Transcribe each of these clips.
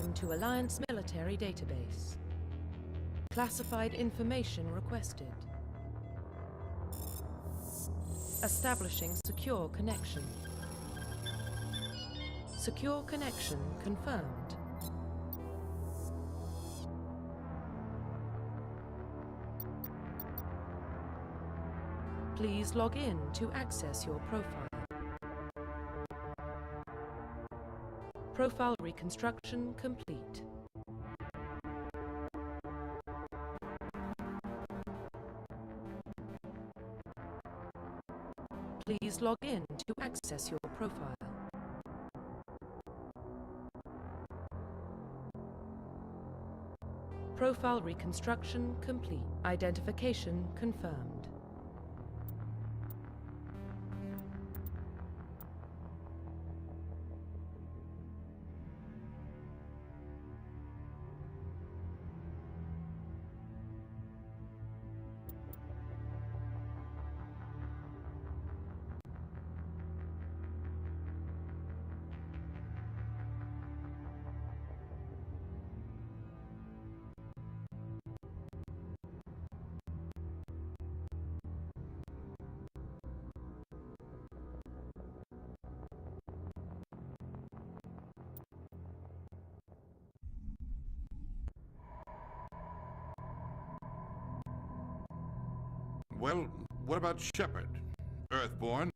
connection to Alliance military database. Classified information requested. Establishing secure connection. Secure connection confirmed. Please log in to access your profile. Profile reconstruction complete. Please log in to access your profile. Profile reconstruction complete. Identification confirmed. Well, what about Shepard? Earthborn,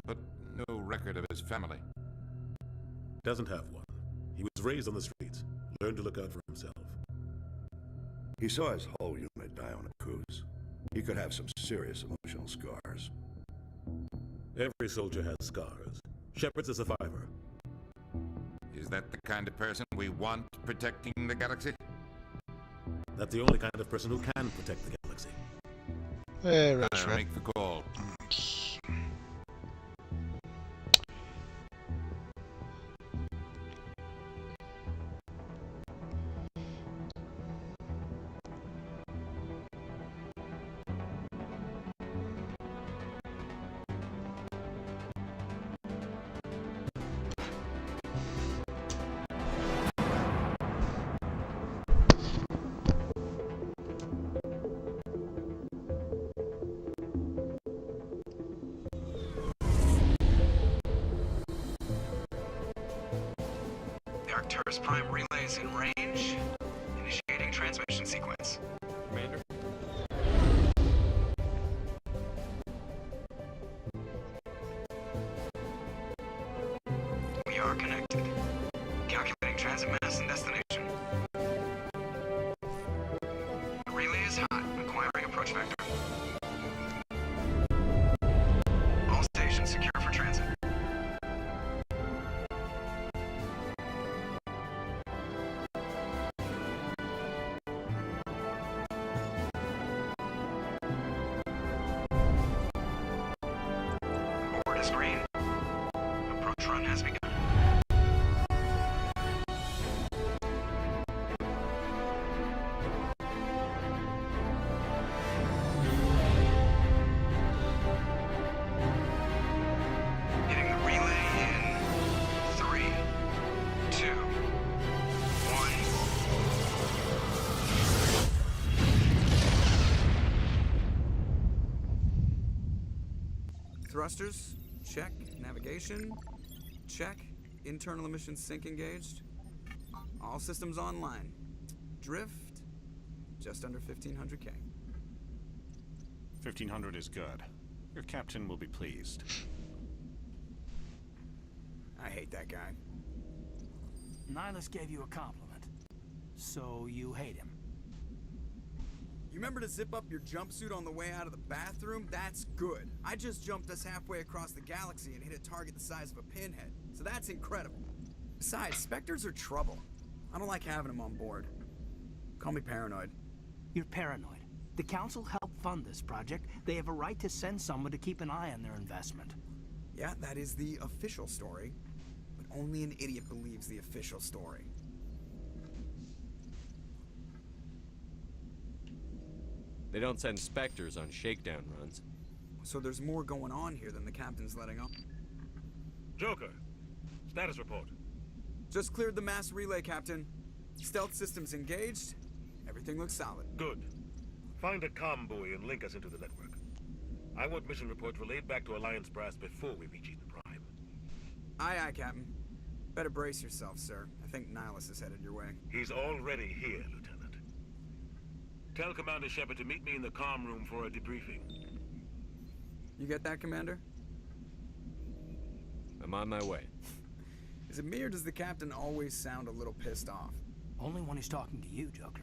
but no record of his family. Doesn't have one. He was raised on the streets, learned to look out for himself. He saw his whole unit die on a cruise. He could have some serious emotional scars. Every soldier has scars. Shepard's a survivor. Is that the kind of person we want protecting the galaxy? That's the only kind of person who can protect the galaxy. Very I'll true. make the call. The Arcturus Prime relay is in range. Initiating transmission sequence. Commander? We are connected. Calculating transit mass and destination. The relay is hot, acquiring approach vector. All stations secure for transit. Board is green. Approach run has begun. Hitting the relay in 3, 2, 1. Thrusters, check. Navigation, check. Internal emission sync engaged. All systems online. Drift, just under 1500K. 1500 is good. Your captain will be pleased. I hate that guy. Nihilus gave you a compliment. So you hate him. You remember to zip up your jumpsuit on the way out of the bathroom? That's good. I just jumped us halfway across the galaxy and hit a target the size of a pinhead. So that's incredible. Besides, Spectres are trouble. I don't like having them on board. Call me paranoid. You're paranoid. The Council helped fund this project. They have a right to send someone to keep an eye on their investment. Yeah, that is the official story. But only an idiot believes the official story. They don't send Spectres on shakedown runs. So there's more going on here than the captain's letting on. Joker, status report. Just cleared the mass relay, Captain. Stealth systems engaged. Everything looks solid. Good. Find a comm buoy and link us into the network. I want mission reports relayed back to Alliance Brass before we reach Eden Prime. Aye, aye, Captain. Better brace yourself, sir. I think Nihilus is headed your way. He's already here, Lieutenant. Tell Commander Shepard to meet me in the comm room for a debriefing. You get that, Commander? I'm on my way. Is it me or does the Captain always sound a little pissed off? Only when he's talking to you, Joker.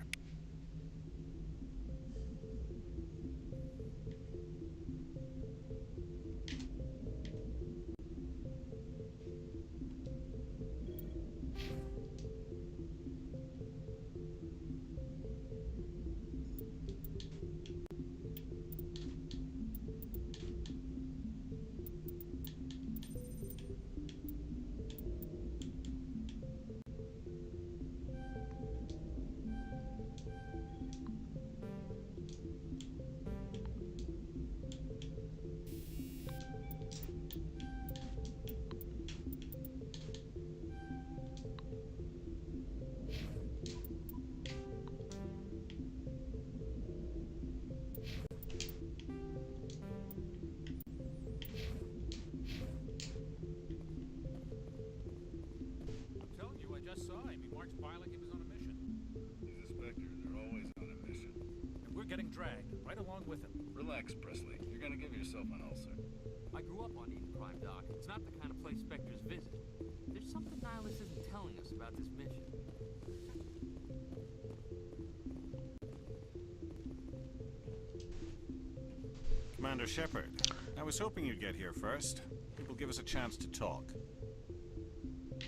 Saw him. He marched by like he was on a mission. He's a Spectre. They're always on a mission. And we're getting dragged, right along with him. Relax, Presley. You're gonna give yourself an ulcer. I grew up on Eden Prime, Doc. It's not the kind of place Spectres visit. There's something Nihilus isn't telling us about this mission. Commander Shepard, I was hoping you'd get here first. It will give us a chance to talk.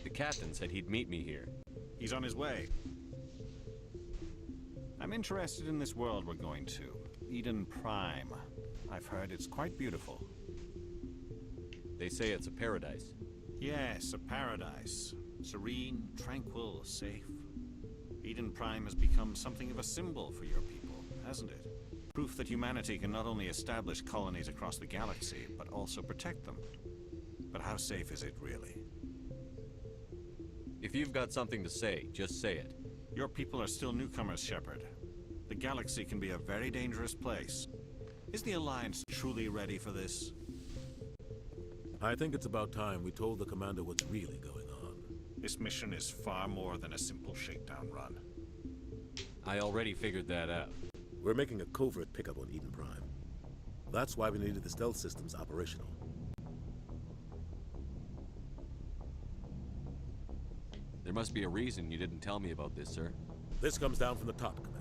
The captain said he'd meet me here. He's on his way. I'm interested in this world we're going to. Eden Prime. I've heard it's quite beautiful. They say it's a paradise. Yes, a paradise. Serene, tranquil, safe. Eden Prime has become something of a symbol for your people, hasn't it? Proof that humanity can not only establish colonies across the galaxy, but also protect them. But how safe is it, really? If you've got something to say, just say it. Your people are still newcomers, Shepard. The galaxy can be a very dangerous place. Is the Alliance truly ready for this? I think it's about time we told the commander what's really going on. This mission is far more than a simple shakedown run. I already figured that out. We're making a covert pickup on Eden Prime. That's why we needed the stealth systems operational. There must be a reason you didn't tell me about this, sir. This comes down from the top, Commander.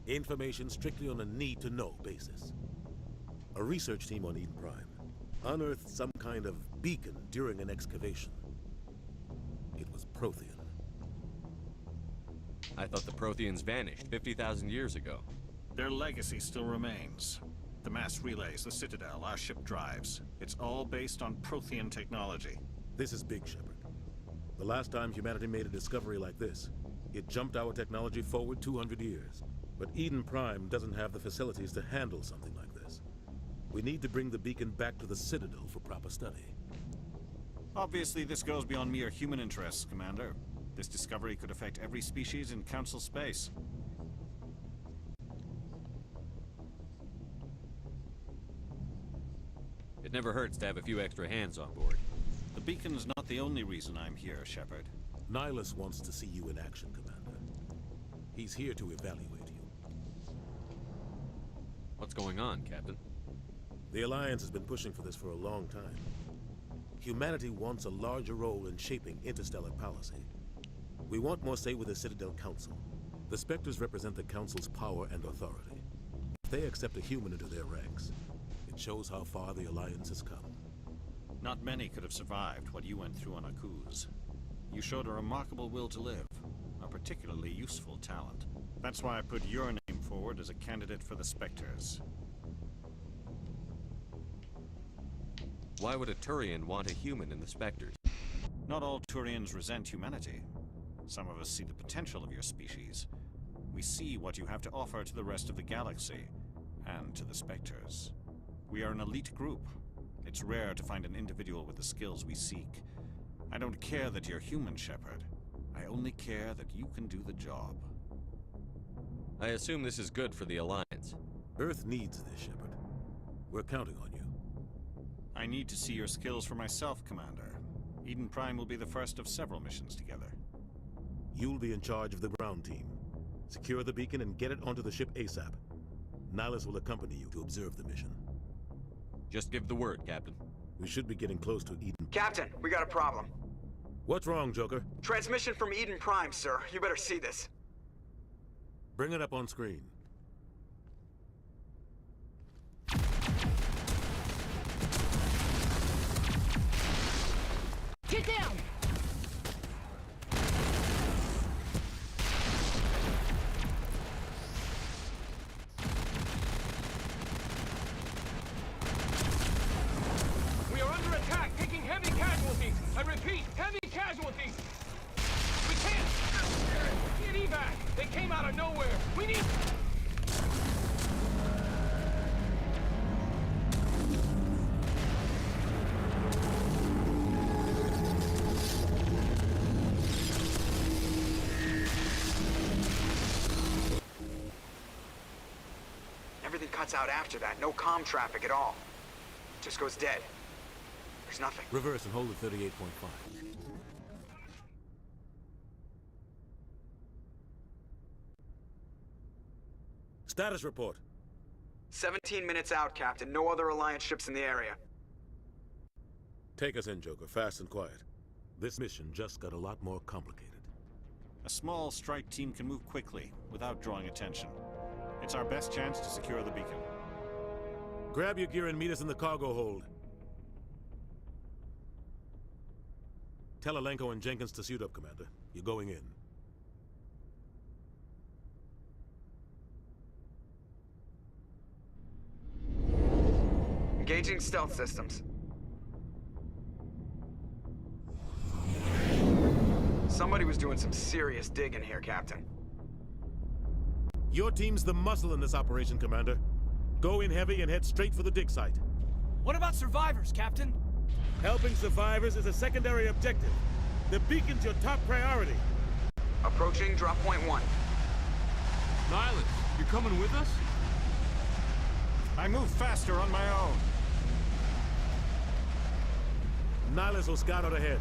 Information strictly on a need-to-know basis. A research team on Eden Prime unearthed some kind of beacon during an excavation. It was Prothean. I thought the Protheans vanished 50,000 years ago. Their legacy still remains. The mass relays, the Citadel, our ship drives. It's all based on Prothean technology. This is big, Shepard. The last time humanity made a discovery like this, it jumped our technology forward 200 years. But Eden Prime doesn't have the facilities to handle something like this. We need to bring the beacon back to the Citadel for proper study. Obviously, this goes beyond mere human interests, Commander. This discovery could affect every species in Council space. It never hurts to have a few extra hands on board. The beacon's not the only reason I'm here, Shepard. Nihilus wants to see you in action, Commander. He's here to evaluate you. What's going on, Captain? The Alliance has been pushing for this for a long time. Humanity wants a larger role in shaping interstellar policy. We want more say with the Citadel Council. The Spectres represent the Council's power and authority. If they accept a human into their ranks, it shows how far the Alliance has come. Not many could have survived what you went through on Akuz. You showed a remarkable will to live, a particularly useful talent. That's why I put your name forward as a candidate for the Spectres. Why would a Turian want a human in the Spectres? Not all Turians resent humanity. Some of us see the potential of your species. We see what you have to offer to the rest of the galaxy, and to the Spectres. We are an elite group. It's rare to find an individual with the skills we seek. I don't care that you're human, Shepard. I only care that you can do the job. I assume this is good for the Alliance. Earth needs this, Shepard. We're counting on you. I need to see your skills for myself, Commander. Eden Prime will be the first of several missions together. You'll be in charge of the ground team. Secure the beacon and get it onto the ship ASAP. Nihilus will accompany you to observe the mission. Just give the word, Captain. We should be getting close to Eden. Captain, we got a problem. What's wrong, Joker? Transmission from Eden Prime, sir. You better see this. Bring it up on screen. Get down! We are under attack, taking heavy casualties. I repeat, heavy casualties. We can't get evac. They came out of nowhere. We need. Everything cuts out after that. No comm traffic at all. Just goes dead. There's nothing. Reverse and hold at 38.5. Status report. 17 minutes out, Captain. No other Alliance ships in the area. Take us in, Joker, fast and quiet. This mission just got a lot more complicated. A small strike team can move quickly, without drawing attention. It's our best chance to secure the beacon. Grab your gear and meet us in the cargo hold. Tell Alenko and Jenkins to suit up, Commander. You're going in. Engaging stealth systems. Somebody was doing some serious digging here, Captain. Your team's the muscle in this operation, Commander. Go in heavy and head straight for the dig site. What about survivors, Captain? Helping survivors is a secondary objective. The beacon's your top priority. Approaching drop point 1. Nihilus, you're coming with us? I move faster on my own. Nihilus will scout out ahead.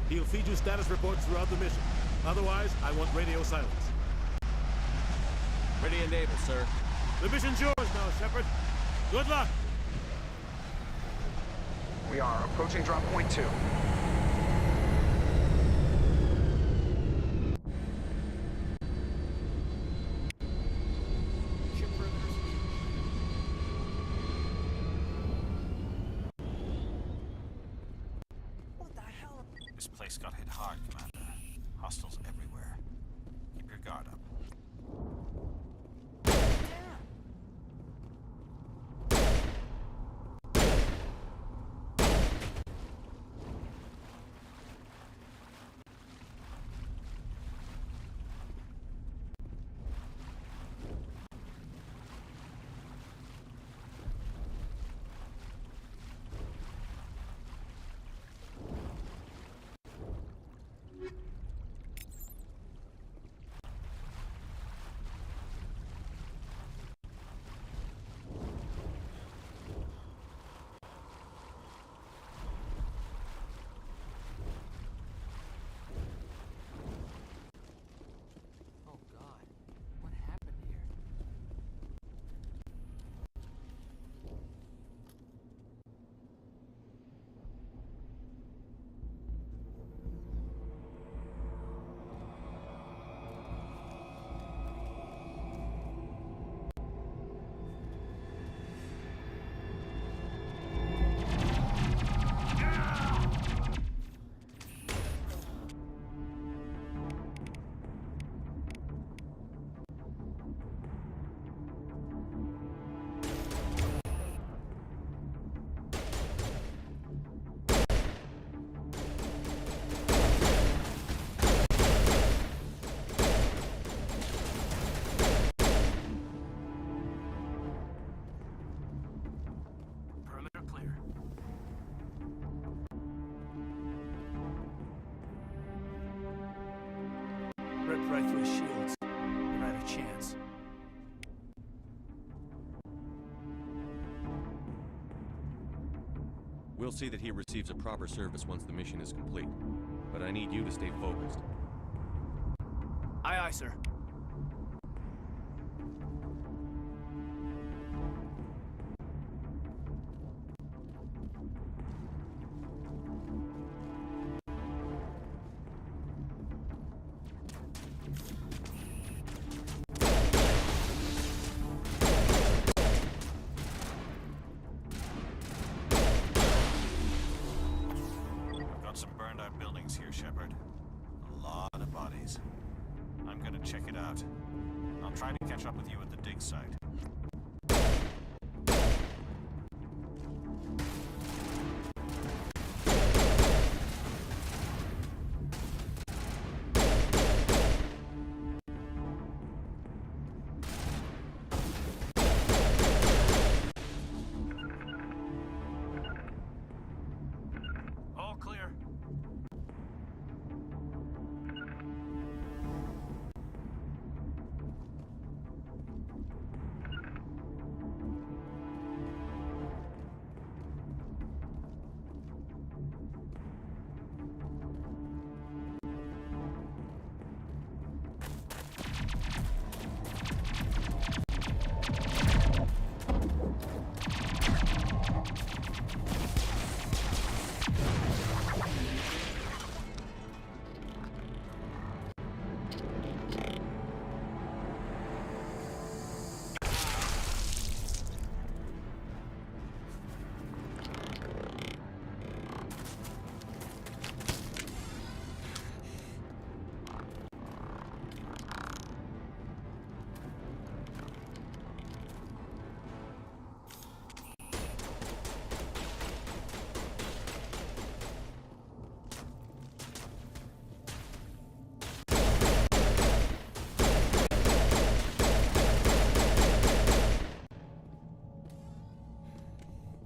He'll feed you status reports throughout the mission. Otherwise, I want radio silence. Ready and able, sir. The mission's yours now, Shepard. Good luck! We are approaching drop point 2. This place got hit hard, Commander. Hostiles everywhere. Keep your guard up. for his shields. We're at a chance. We'll see that he receives a proper service once the mission is complete. But I need you to stay focused. Aye, aye, sir. Got some burned out buildings here, Shepard. A lot of bodies. I'm gonna check it out. I'll try to catch up with you at the dig site. All clear.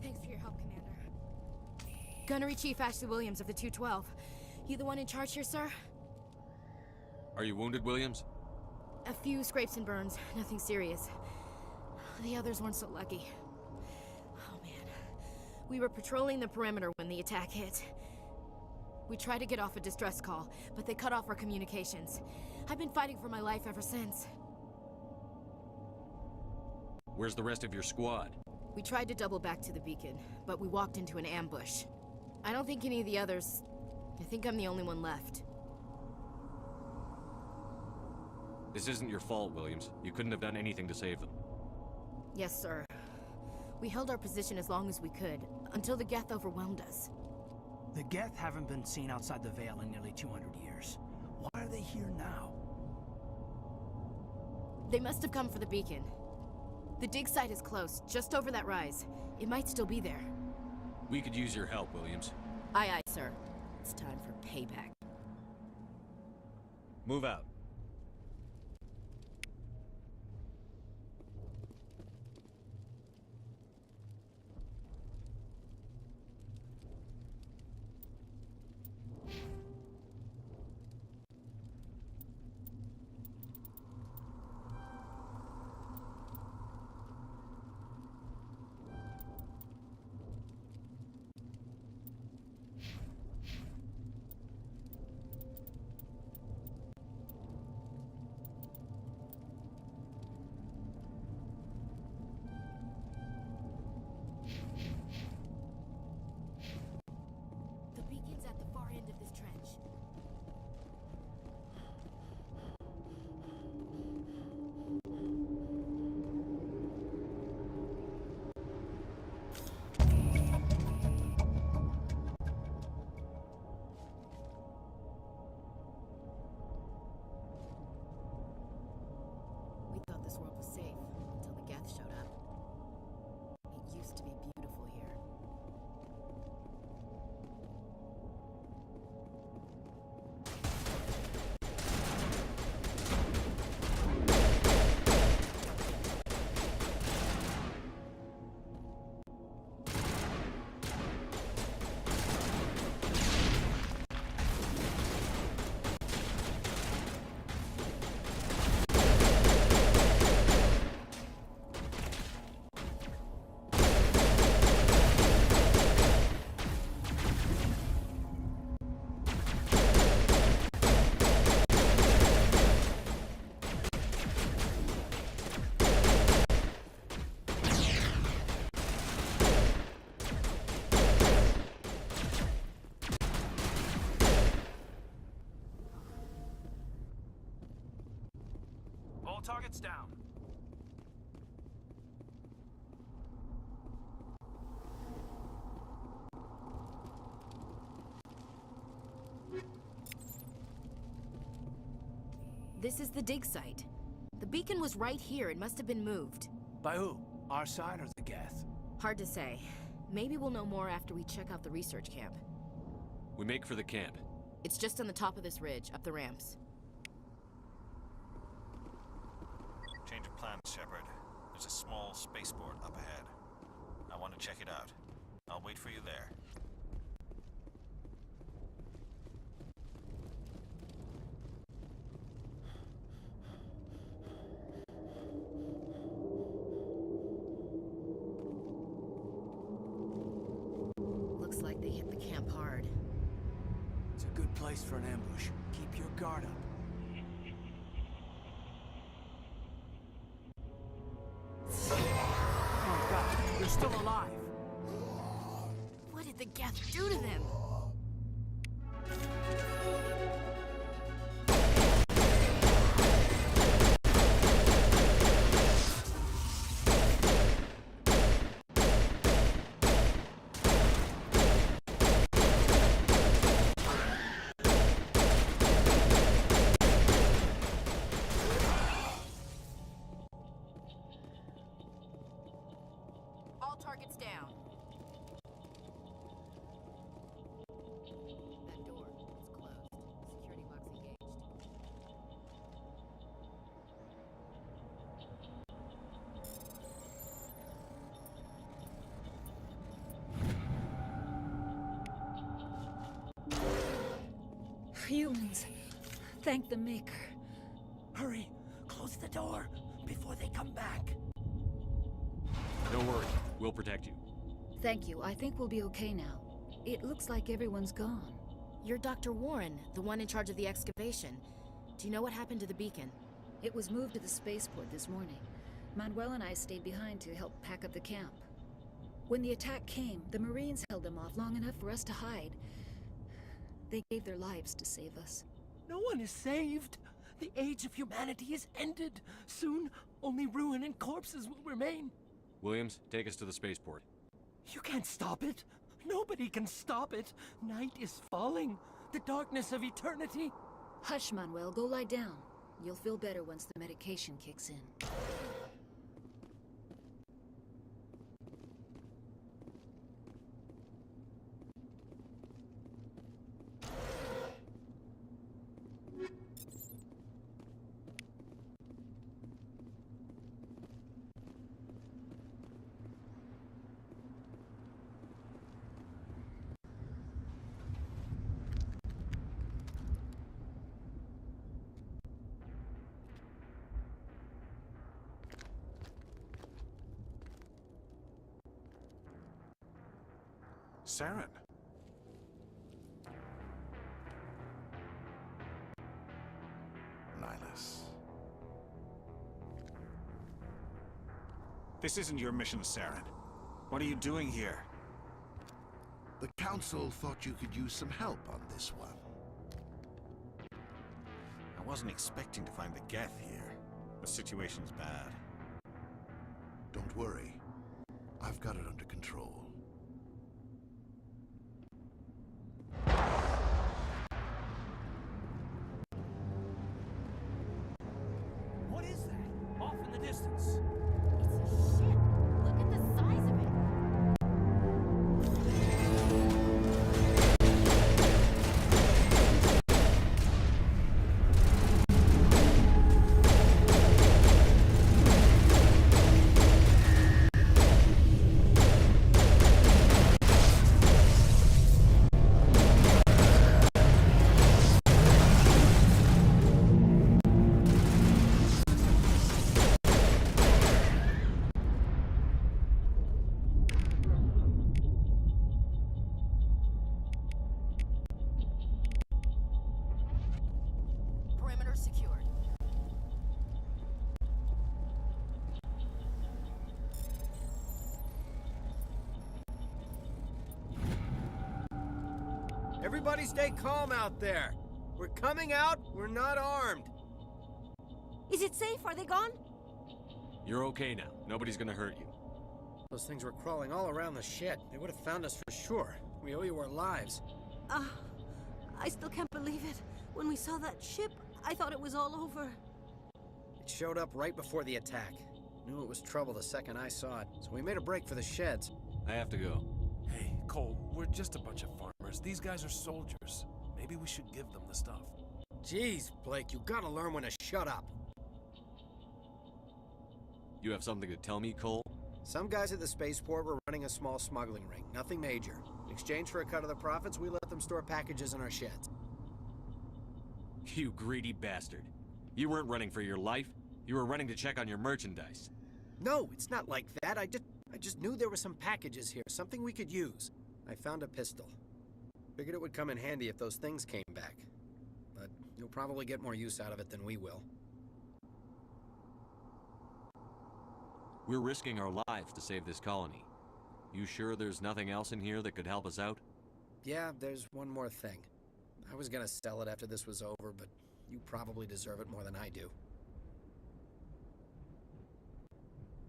Thanks for your help, Commander. Gunnery Chief Ashley Williams of the 212. You the one in charge here, sir? Are you wounded, Williams? A few scrapes and burns, nothing serious. The others weren't so lucky. Oh man. We were patrolling the perimeter when the attack hit. We tried to get off a distress call, but they cut off our communications. I've been fighting for my life ever since. Where's the rest of your squad? We tried to double back to the beacon, but we walked into an ambush. I don't think any of the others... I think I'm the only one left. This isn't your fault, Williams. You couldn't have done anything to save them. Yes, sir. We held our position as long as we could, until the Geth overwhelmed us. The Geth haven't been seen outside the Veil in nearly 200 years. Why are they here now? They must have come for the beacon. The dig site is close, just over that rise. It might still be there. We could use your help, Williams. Aye, aye, sir. It's time for payback. Move out. All targets down. This is the dig site. The beacon was right here. It must have been moved. By who? Our side or the Geth? Hard to say. Maybe we'll know more after we check out the research camp. We make for the camp. It's just on the top of this ridge, up the ramps. Change of plans, Shepard. There's a small spaceport up ahead. I want to check it out. I'll wait for you there. Looks like they hit the camp hard. It's a good place for an ambush. Keep your guard up. Oh God, you're still alive. What did the Geth do to them? All targets down. That door, it's closed. Security box engaged. Humans. Thank the Maker. Hurry, close the door before they come back. Don't worry, we'll protect you. Thank you. I think we'll be okay now. It looks like everyone's gone. You're Dr. Warren, the one in charge of the excavation. Do you know what happened to the beacon? It was moved to the spaceport this morning. Manuel and I stayed behind to help pack up the camp. When the attack came, the Marines held them off long enough for us to hide. They gave their lives to save us. No one is saved. The age of humanity is ended. Soon, only ruin and corpses will remain. Williams, take us to the spaceport. You can't stop it. Nobody can stop it. Night is falling. The darkness of eternity. Hush, Manuel. Go lie down. You'll feel better once the medication kicks in. Saren. Nihilus. This isn't your mission, Saren. What are you doing here? The Council thought you could use some help on this one. I wasn't expecting to find the Geth here. The situation's bad. Don't worry. I've got it under control. What is that? Off in the distance. It's a ship. Look at the size of it. Perimeter secured. Everybody stay calm out there. We're coming out, we're not armed. Is it safe? Are they gone? You're okay now. Nobody's gonna hurt you. Those things were crawling all around the shed. They would have found us for sure. We owe you our lives. I still can't believe it. When we saw that ship, I thought it was all over. It showed up right before the attack. Knew it was trouble the second I saw it, so we made a break for the sheds. I have to go. Hey, Cole, we're just a bunch of farmers. These guys are soldiers. Maybe we should give them the stuff. Jeez, Blake, you gotta learn when to shut up. You have something to tell me, Cole? Some guys at the spaceport were running a small smuggling ring. Nothing major. In exchange for a cut of the profits, we let them store packages in our sheds. You greedy bastard. You weren't running for your life. You were running to check on your merchandise. No, it's not like that. I just knew there were some packages here, something we could use. I found a pistol. Figured it would come in handy if those things came back. But you'll probably get more use out of it than we will. We're risking our lives to save this colony. You sure there's nothing else in here that could help us out? Yeah, there's one more thing. I was gonna sell it after this was over, but you probably deserve it more than I do.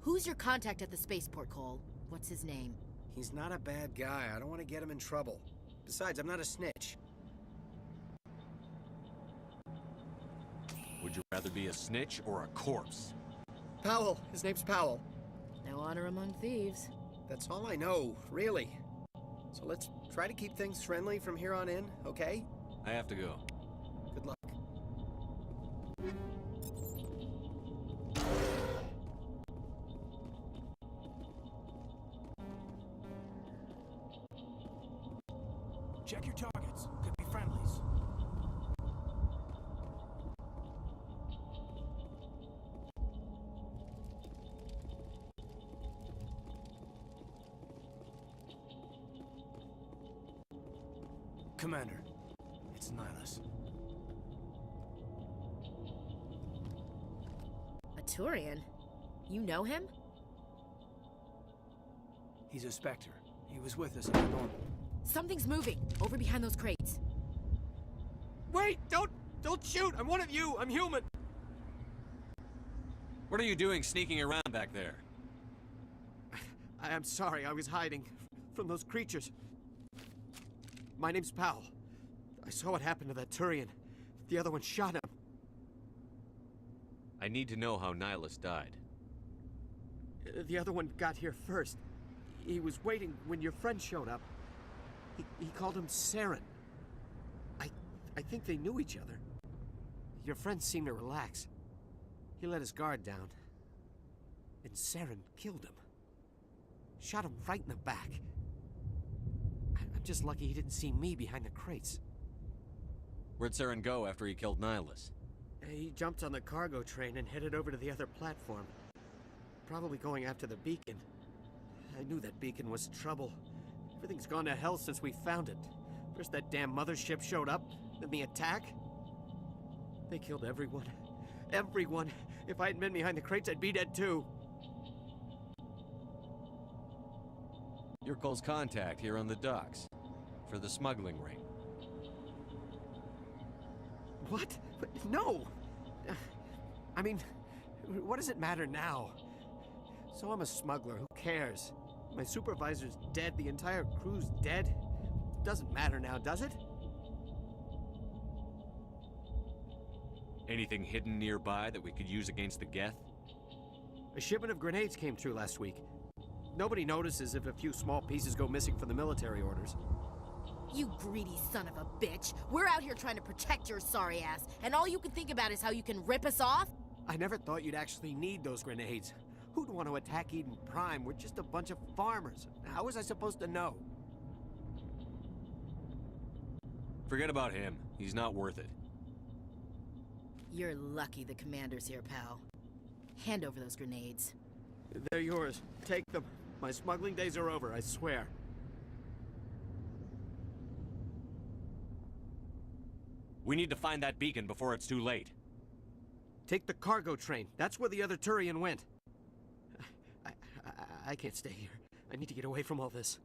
Who's your contact at the spaceport, Cole? What's his name? He's not a bad guy. I don't want to get him in trouble. Besides, I'm not a snitch. Would you rather be a snitch or a corpse? Powell. His name's Powell. No honor among thieves. That's all I know, really. So let's try to keep things friendly from here on in, okay? I have to go. Good luck. Check your targets. Could be friendlies. Commander, it's Nihilus. A Turian? You know him? He's a Spectre. He was with us in the normal. Something's moving, over behind those crates. Wait! Don't shoot! I'm one of you! I'm human! What are you doing sneaking around back there? I'm sorry, I was hiding from those creatures. My name's Powell. I saw what happened to that Turian. The other one shot him. I need to know how Nihilus died. The other one got here first. He was waiting when your friend showed up. He called him Saren. I think they knew each other. Your friend seemed to relax. He let his guard down. And Saren killed him. Shot him right in the back. I'm just lucky he didn't see me behind the crates. Where'd Saren go after he killed Nihilus? He jumped on the cargo train and headed over to the other platform. Probably going after the beacon. I knew that beacon was trouble. Everything's gone to hell since we found it. First that damn mothership showed up, then the attack. They killed everyone. Everyone. If I hadn't been behind the crates, I'd be dead too. You're Cole's contact here on the docks. For the smuggling ring. What? No! I mean, what does it matter now? So I'm a smuggler, who cares? My supervisor's dead, the entire crew's dead. Doesn't matter now, does it? Anything hidden nearby that we could use against the Geth? A shipment of grenades came through last week. Nobody notices if a few small pieces go missing from the military orders. You greedy son of a bitch. We're out here trying to protect your sorry ass, and all you can think about is how you can rip us off? I never thought you'd actually need those grenades. Who'd want to attack Eden Prime? We're just a bunch of farmers. How was I supposed to know? Forget about him. He's not worth it. You're lucky the commander's here, pal. Hand over those grenades. They're yours. Take them. My smuggling days are over, I swear. We need to find that beacon before it's too late. Take the cargo train. That's where the other Turian went. I can't stay here. I need to get away from all this.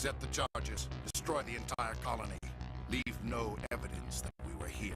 Set the charges. Destroy the entire colony. Leave no evidence that we were here.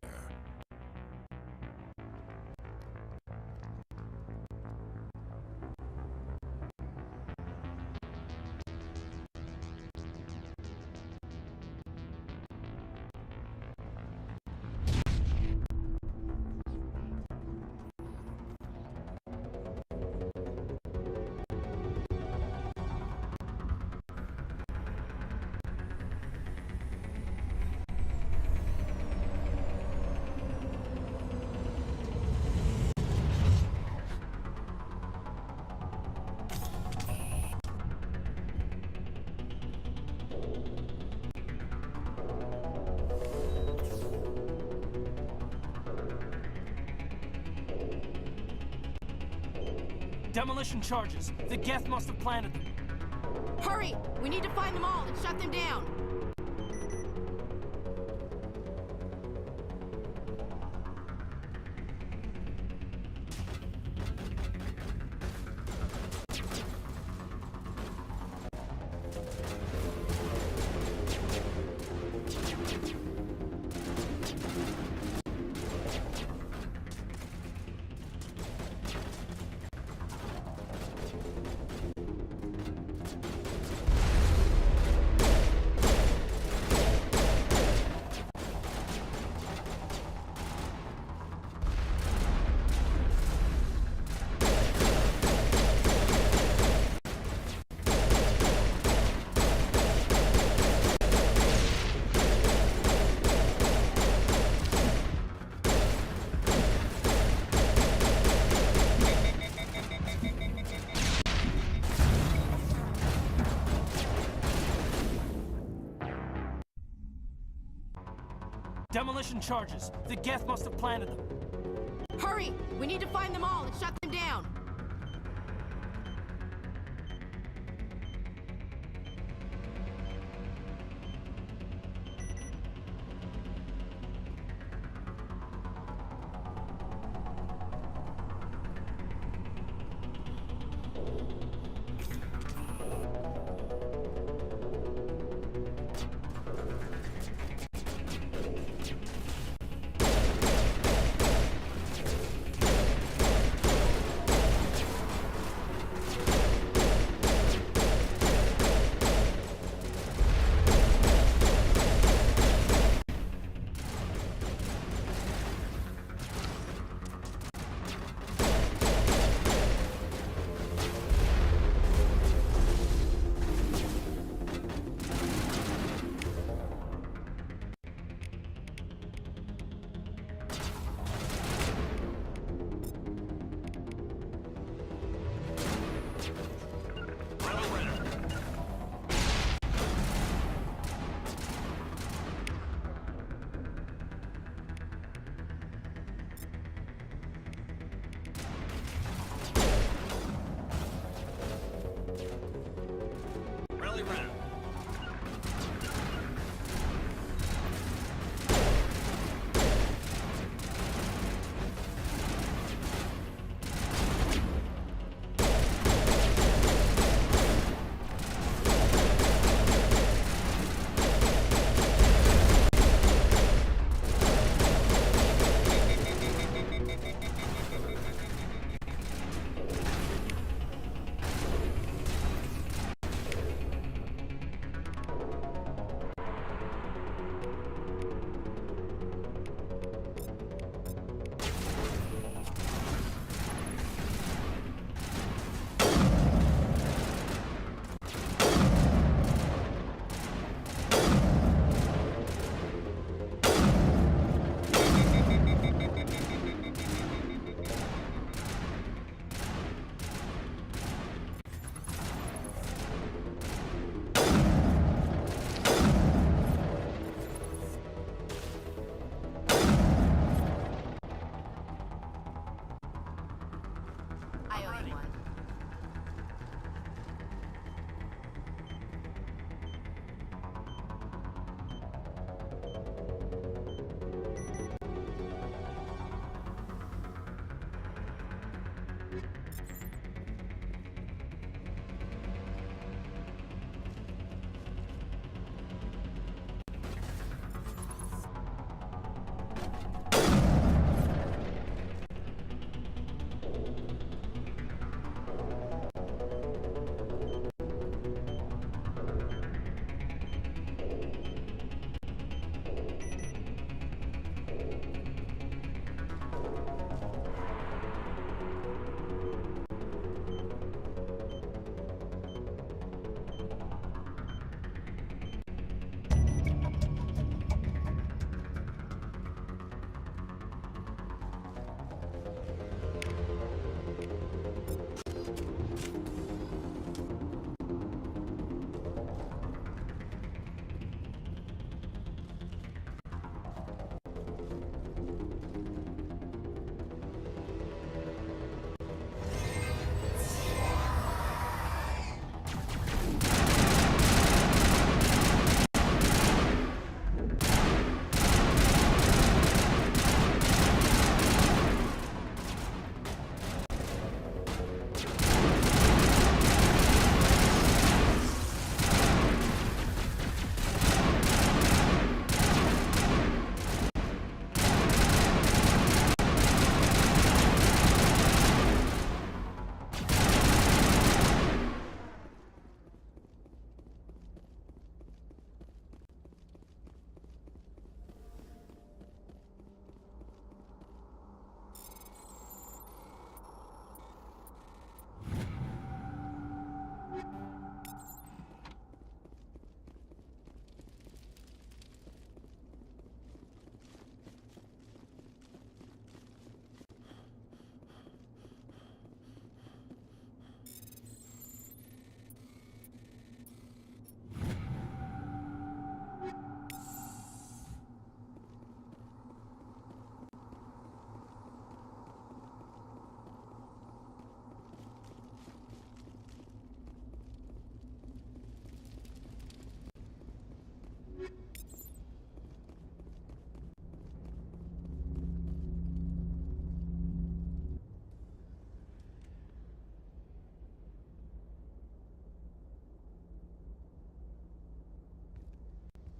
Demolition charges. The Geth must have planted them. Hurry! We need to find them all and shut them down! Demolition charges. The Geth must have planted them. Hurry! We need to find them all and shut them down!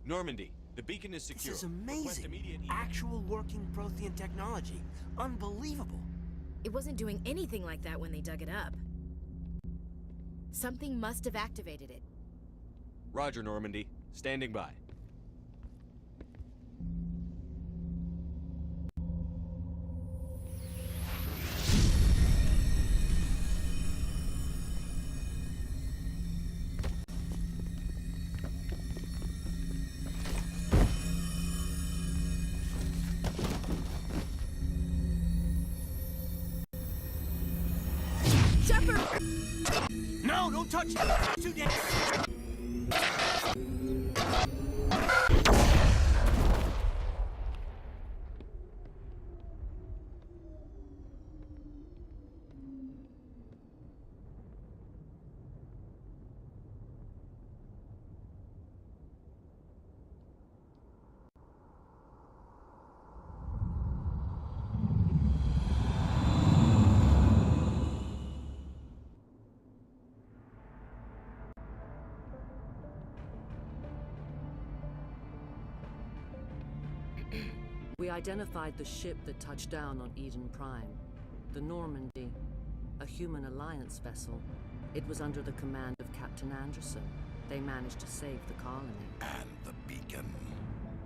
Normandy, the beacon is secure. This is Request amazing. immediate Actual working Prothean technology. Unbelievable. It wasn't doing anything like that when they dug it up. Something must have activated it. Roger, Normandy. Standing by. No, don't touch it! It's too dangerous! We identified the ship that touched down on Eden Prime. The Normandy, a human alliance vessel. It was under the command of Captain Anderson. They managed to save the colony. And the beacon.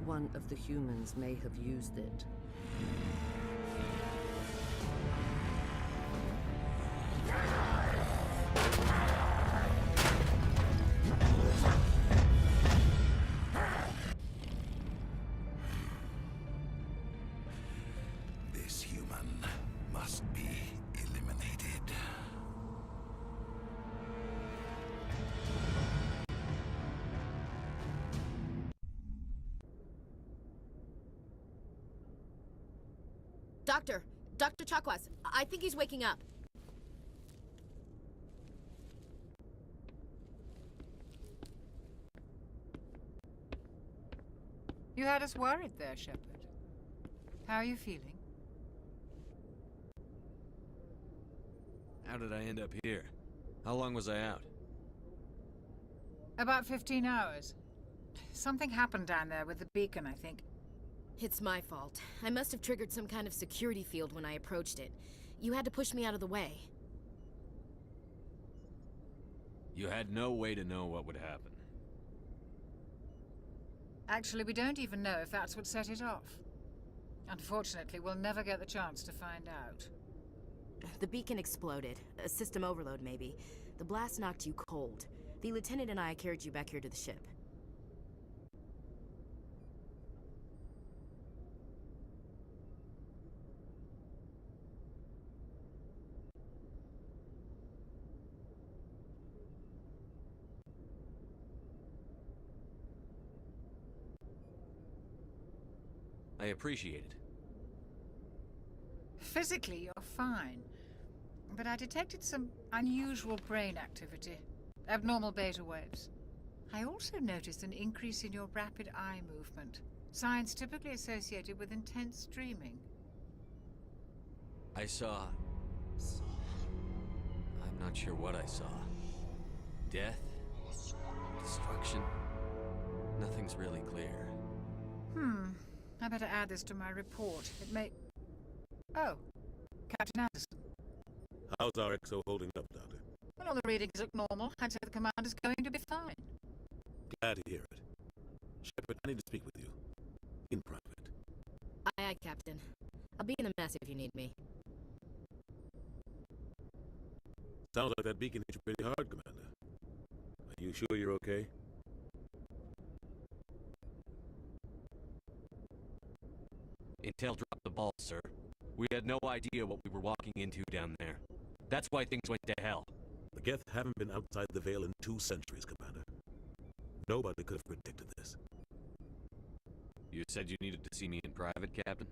One of the humans may have used it. This human must be eliminated. Dr. Chakwas, I think he's waking up. You had us worried there, Shepard. How are you feeling? How did I end up here? How long was I out? About 15 hours. Something happened down there with the beacon, I think. It's my fault. I must have triggered some kind of security field when I approached it. You had to push me out of the way. You had no way to know what would happen. Actually, we don't even know if that's what set it off. Unfortunately, we'll never get the chance to find out. The beacon exploded. A system overload, maybe. The blast knocked you cold. The lieutenant and I carried you back here to the ship. I appreciate it. Physically, you're fine. But I detected some unusual brain activity. Abnormal beta waves. I also noticed an increase in your rapid eye movement. Signs typically associated with intense dreaming. I saw... I'm not sure what I saw. Death? Destruction? Nothing's really clear. I better add this to my report. It may... Oh, Captain Anderson. How's our XO holding up, Doctor? Well, all the readings look normal. I'd say the commander's going to be fine. Glad to hear it. Shepard, I need to speak with you. In private. Aye, Captain. I'll be in a mess if you need me. Sounds like that beacon hit you pretty hard, Commander. Are you sure you're okay? Intel dropped the ball, sir. We had no idea what we were walking into down there. That's why things went to hell. The Geth haven't been outside the Veil in 2 centuries, Commander. Nobody could have predicted this. You said you needed to see me in private, Captain?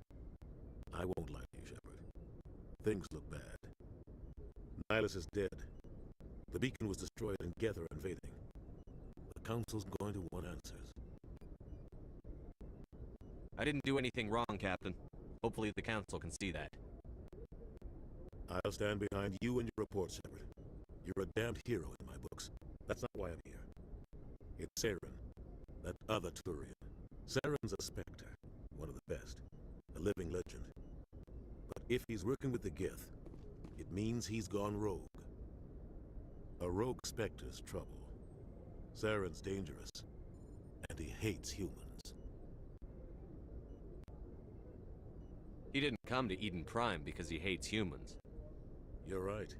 I won't lie to you, Shepard. Things look bad. Nihilus is dead. The beacon was destroyed and Geth are invading. The Council's going to want answers. I didn't do anything wrong, Captain. Hopefully the Council can see that. I'll stand behind you and your report, Shepard. You're a damned hero in my books. That's not why I'm here. It's Saren. That other Turian. Saren's a Spectre, one of the best, a living legend. But if he's working with the Geth, it means he's gone rogue. A rogue Spectre's trouble. Saren's dangerous, and he hates humans. He didn't come to Eden Prime because he hates humans. You're right.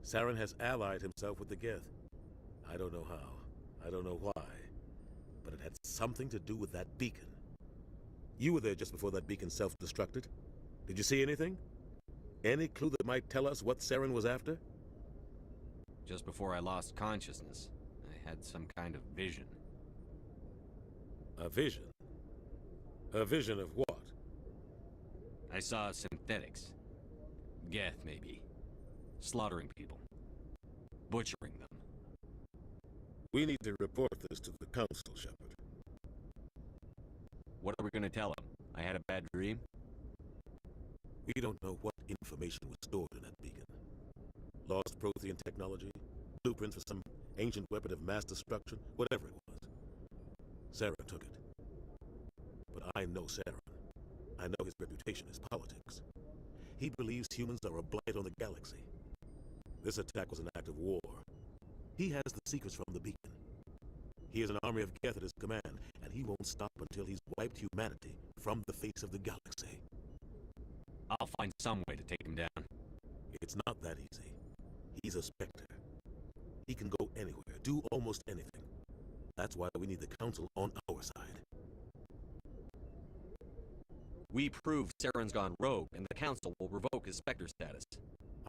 Saren has allied himself with the Geth. I don't know how. I don't know why. But it had something to do with that beacon. You were there just before that beacon self-destructed. Did you see anything? Any clue that might tell us what Saren was after? Just before I lost consciousness, I had some kind of vision. A vision? A vision of what? I saw synthetics. Geth, maybe. Slaughtering people. Butchering them. We need to report this to the Council, Shepard. What are we gonna tell him? I had a bad dream? We don't know what information was stored in that beacon. Lost Prothean technology, blueprints for some ancient weapon of mass destruction, whatever it was. Saren took it. But I know Saren. I know his reputation is politics. He believes humans are a blight on the galaxy. This attack was an act of war. He has the secrets from the beacon. He has an army of Geth at his command, and he won't stop until he's wiped humanity from the face of the galaxy. I'll find some way to take him down. It's not that easy. He's a Spectre. He can go anywhere, do almost anything. That's why we need the Council on our side. We prove Saren's gone rogue, and the Council will revoke his Spectre status.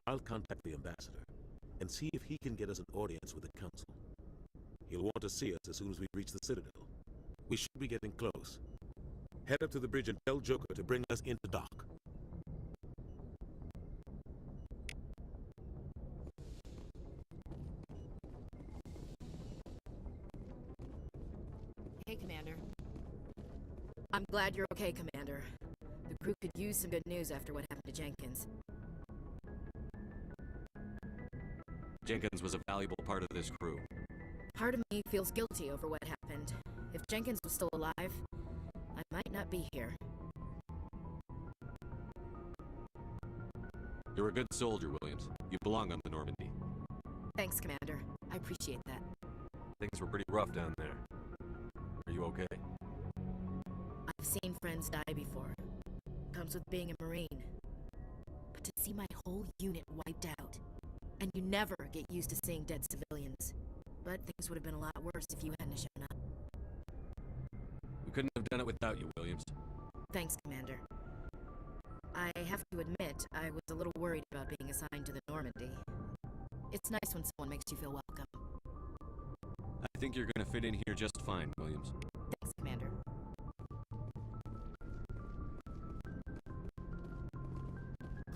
I'll contact the Ambassador and see if he can get us an audience with the Council. He'll want to see us as soon as we reach the Citadel. We should be getting close. Head up to the bridge and tell Joker to bring us into dock. Hey, Commander. I'm glad you're okay, Commander. The crew could use some good news after what happened to Jenkins. Jenkins was a valuable part of this crew. Part of me feels guilty over what happened. If Jenkins was still alive, I might not be here. You're a good soldier, Williams. You belong on the Normandy. Thanks, Commander. I appreciate that. Things were pretty rough down there. Are you okay? I've seen friends die before. Comes with being a Marine. But to see my whole unit wiped out, and you never get used to seeing dead civilians. But things would have been a lot worse if you hadn't shown up. We couldn't have done it without you, Williams. Thanks, Commander. I have to admit, I was a little worried about being assigned to the Normandy. It's nice when someone makes you feel welcome. I think you're gonna fit in here just fine, Williams. Thanks, Commander.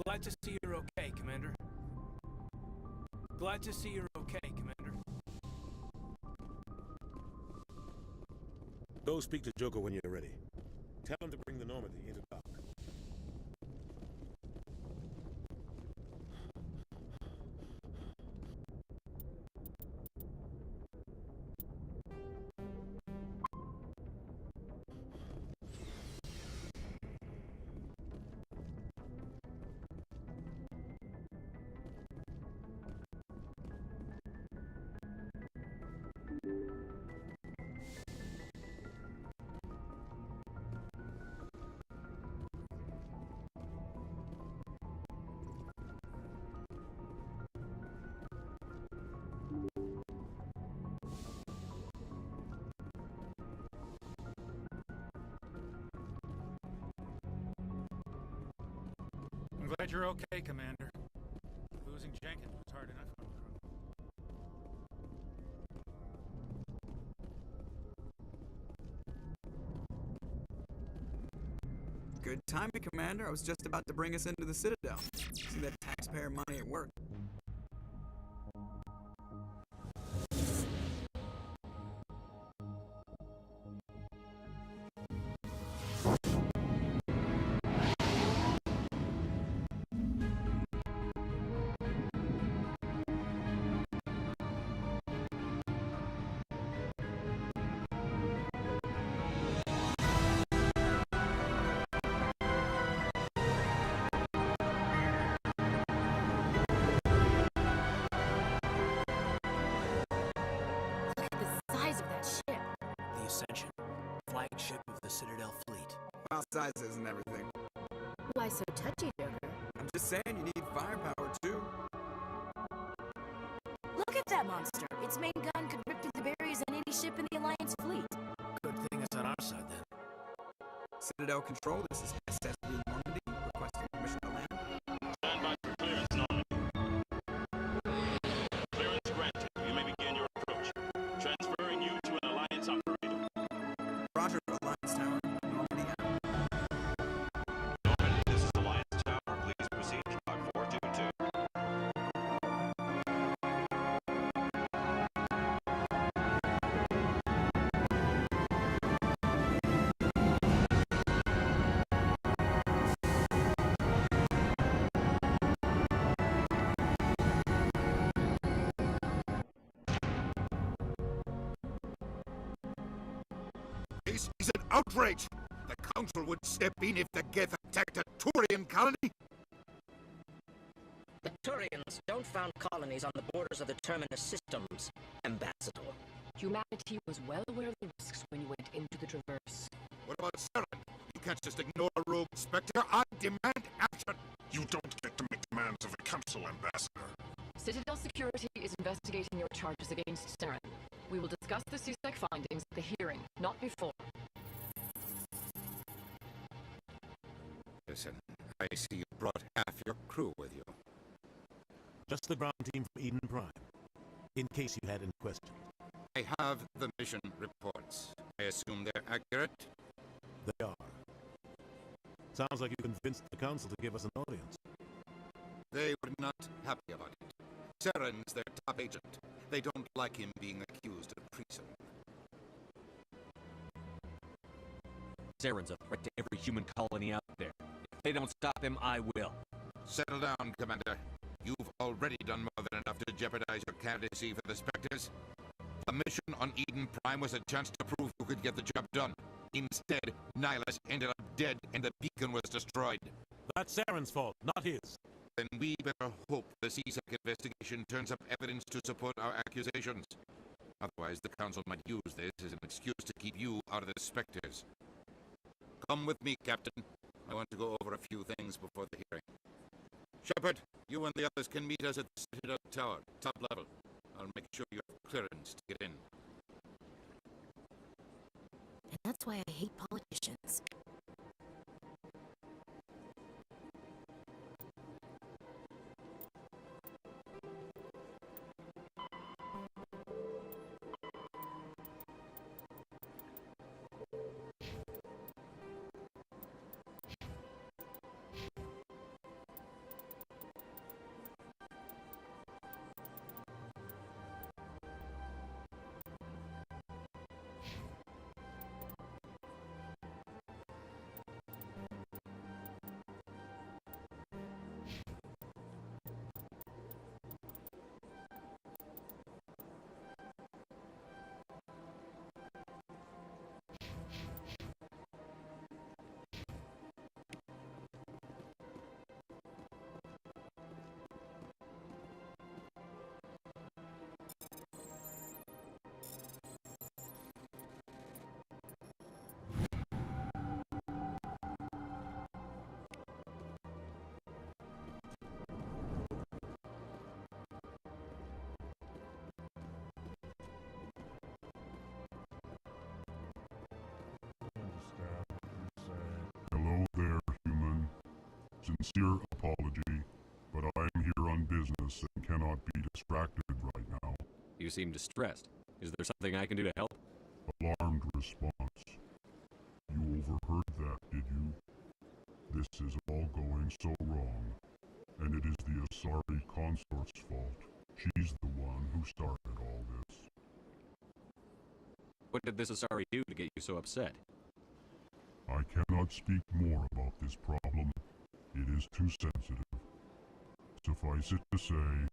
Glad to see you're okay, Commander. Glad to see you're okay, Commander. Go speak to Joker when you're ready. Tell him to bring the Normandy into dock. I'm glad you're okay, Commander. Losing Jenkins was hard enough on the crew. Good timing, Commander. I was just about to bring us into the Citadel. See that taxpayer money at work. Ascension, flagship of the Citadel fleet. Well, sizes and everything. Why so touchy, Joker? I'm just saying you need firepower, too. Look at that monster! Its main gun could rip through the barriers on any ship in the Alliance fleet. Good thing it's on our side, then. Citadel Control, this is SS3 Normandy, requesting permission to land. Stand by for clearance, Normandy. Clearance granted. You may begin your approach. Transferring you to an Alliance operator. Roger, Alliance Tower, Normandy out. Normandy, this is Alliance Tower. Please proceed to Block 422. This is an outrage! The Council would step in if the Geth attacked a Turian colony? The Turians don't found colonies on the borders of the Terminus systems, Ambassador. Humanity was well aware of the risks when you went into the Traverse. What about Saren? You can't just ignore a rogue Spectre. I demand action! You don't get to make demands of the Council, Ambassador. Citadel Security is investigating your charges against Saren. We will discuss the CSEC findings at the hearing, not before. Listen, I see you brought half your crew with you. Just the ground team from Eden Prime, in case you had any questions. I have the mission reports. I assume they're accurate? They are. Sounds like you convinced the Council to give us an audience. They were not happy about it. Saren's their top agent. They don't like him being accused of treason. Saren's a threat to every human colony out there. If they don't stop him, I will. Settle down, Commander. You've already done more than enough to jeopardize your candidacy for the Spectres. The mission on Eden Prime was a chance to prove you could get the job done. Instead, Nihilus ended up dead and the beacon was destroyed. That's Saren's fault, not his. Then we better hope the CSEC investigation turns up evidence to support our accusations. Otherwise, the Council might use this as an excuse to keep you out of the Spectres. Come with me, Captain. I want to go over a few things before the hearing. Shepard, you and the others can meet us at the Citadel Tower, top level. I'll make sure you have clearance to get in. And that's why I hate politicians. Hello there, human. Sincere apology, but I am here on business and cannot be distracted right now. You seem distressed. Is there something I can do to help? Alarmed response. You overheard that, did you? This is all going so wrong, and it is the Asari consort's fault. She's the one who started all this. What did this Asari do to get you so upset? I cannot speak more about this problem. It is too sensitive. Suffice it to say,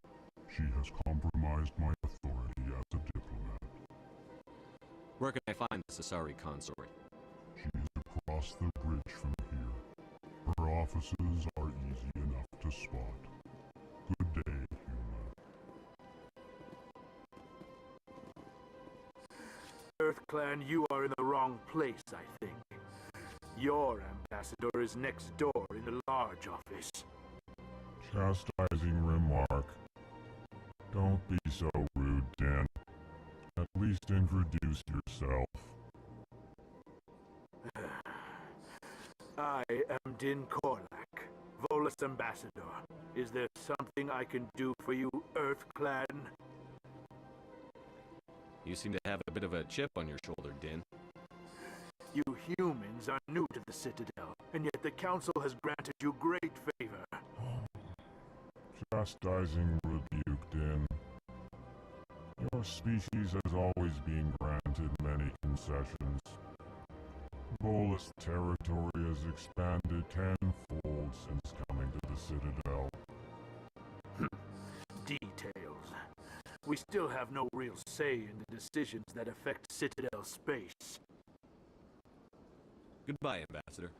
she has compromised my authority as a diplomat. Where can I find this Asari consort? She is across the bridge from here. Her offices are easy enough to spot. Good day, human. EarthClan, you are in the wrong place, I think. Your ambassador is next door in the large office. Chastising remark. Don't be so rude, Dan. At least introduce yourself. I am Din Korlak, Volus ambassador. Is there something I can do for you, EarthClan? You seem to have a bit of a chip on your shoulder, Din. You humans are new to the Citadel, and yet the Council has granted you great favor. Chastising rebuke, Din. Your species has always been granted many concessions. Volus territory has expanded tenfold since coming to the Citadel. Details. We still have no real say in the decisions that affect Citadel space. Goodbye, Ambassador.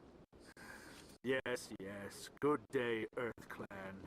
Yes, yes. Good day, EarthClan.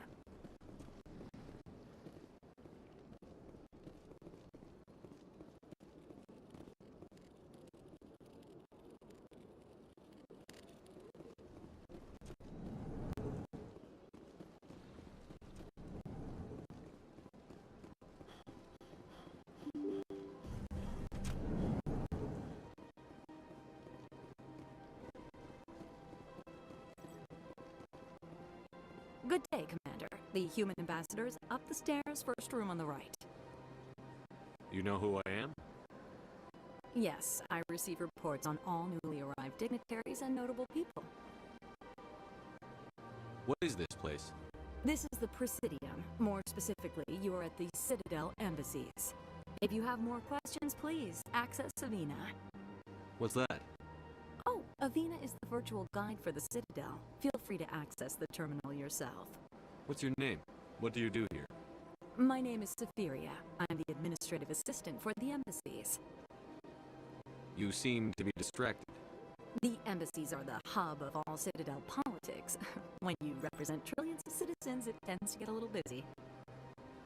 Good day, Commander. The human ambassador is up the stairs, first room on the right. You know who I am? Yes, I receive reports on all newly arrived dignitaries and notable people. What is this place? This is the Presidium. More specifically, you are at the Citadel embassies. If you have more questions, please access Avina. What's that? Oh, Avina is the virtual guide for the Citadel. Feel free to access the terminal yourself. What's your name? What do you do here? My name is Sephiria. I'm the administrative assistant for the embassies. You seem to be distracted. The embassies are the hub of all Citadel politics. When you represent trillions of citizens, it tends to get a little busy.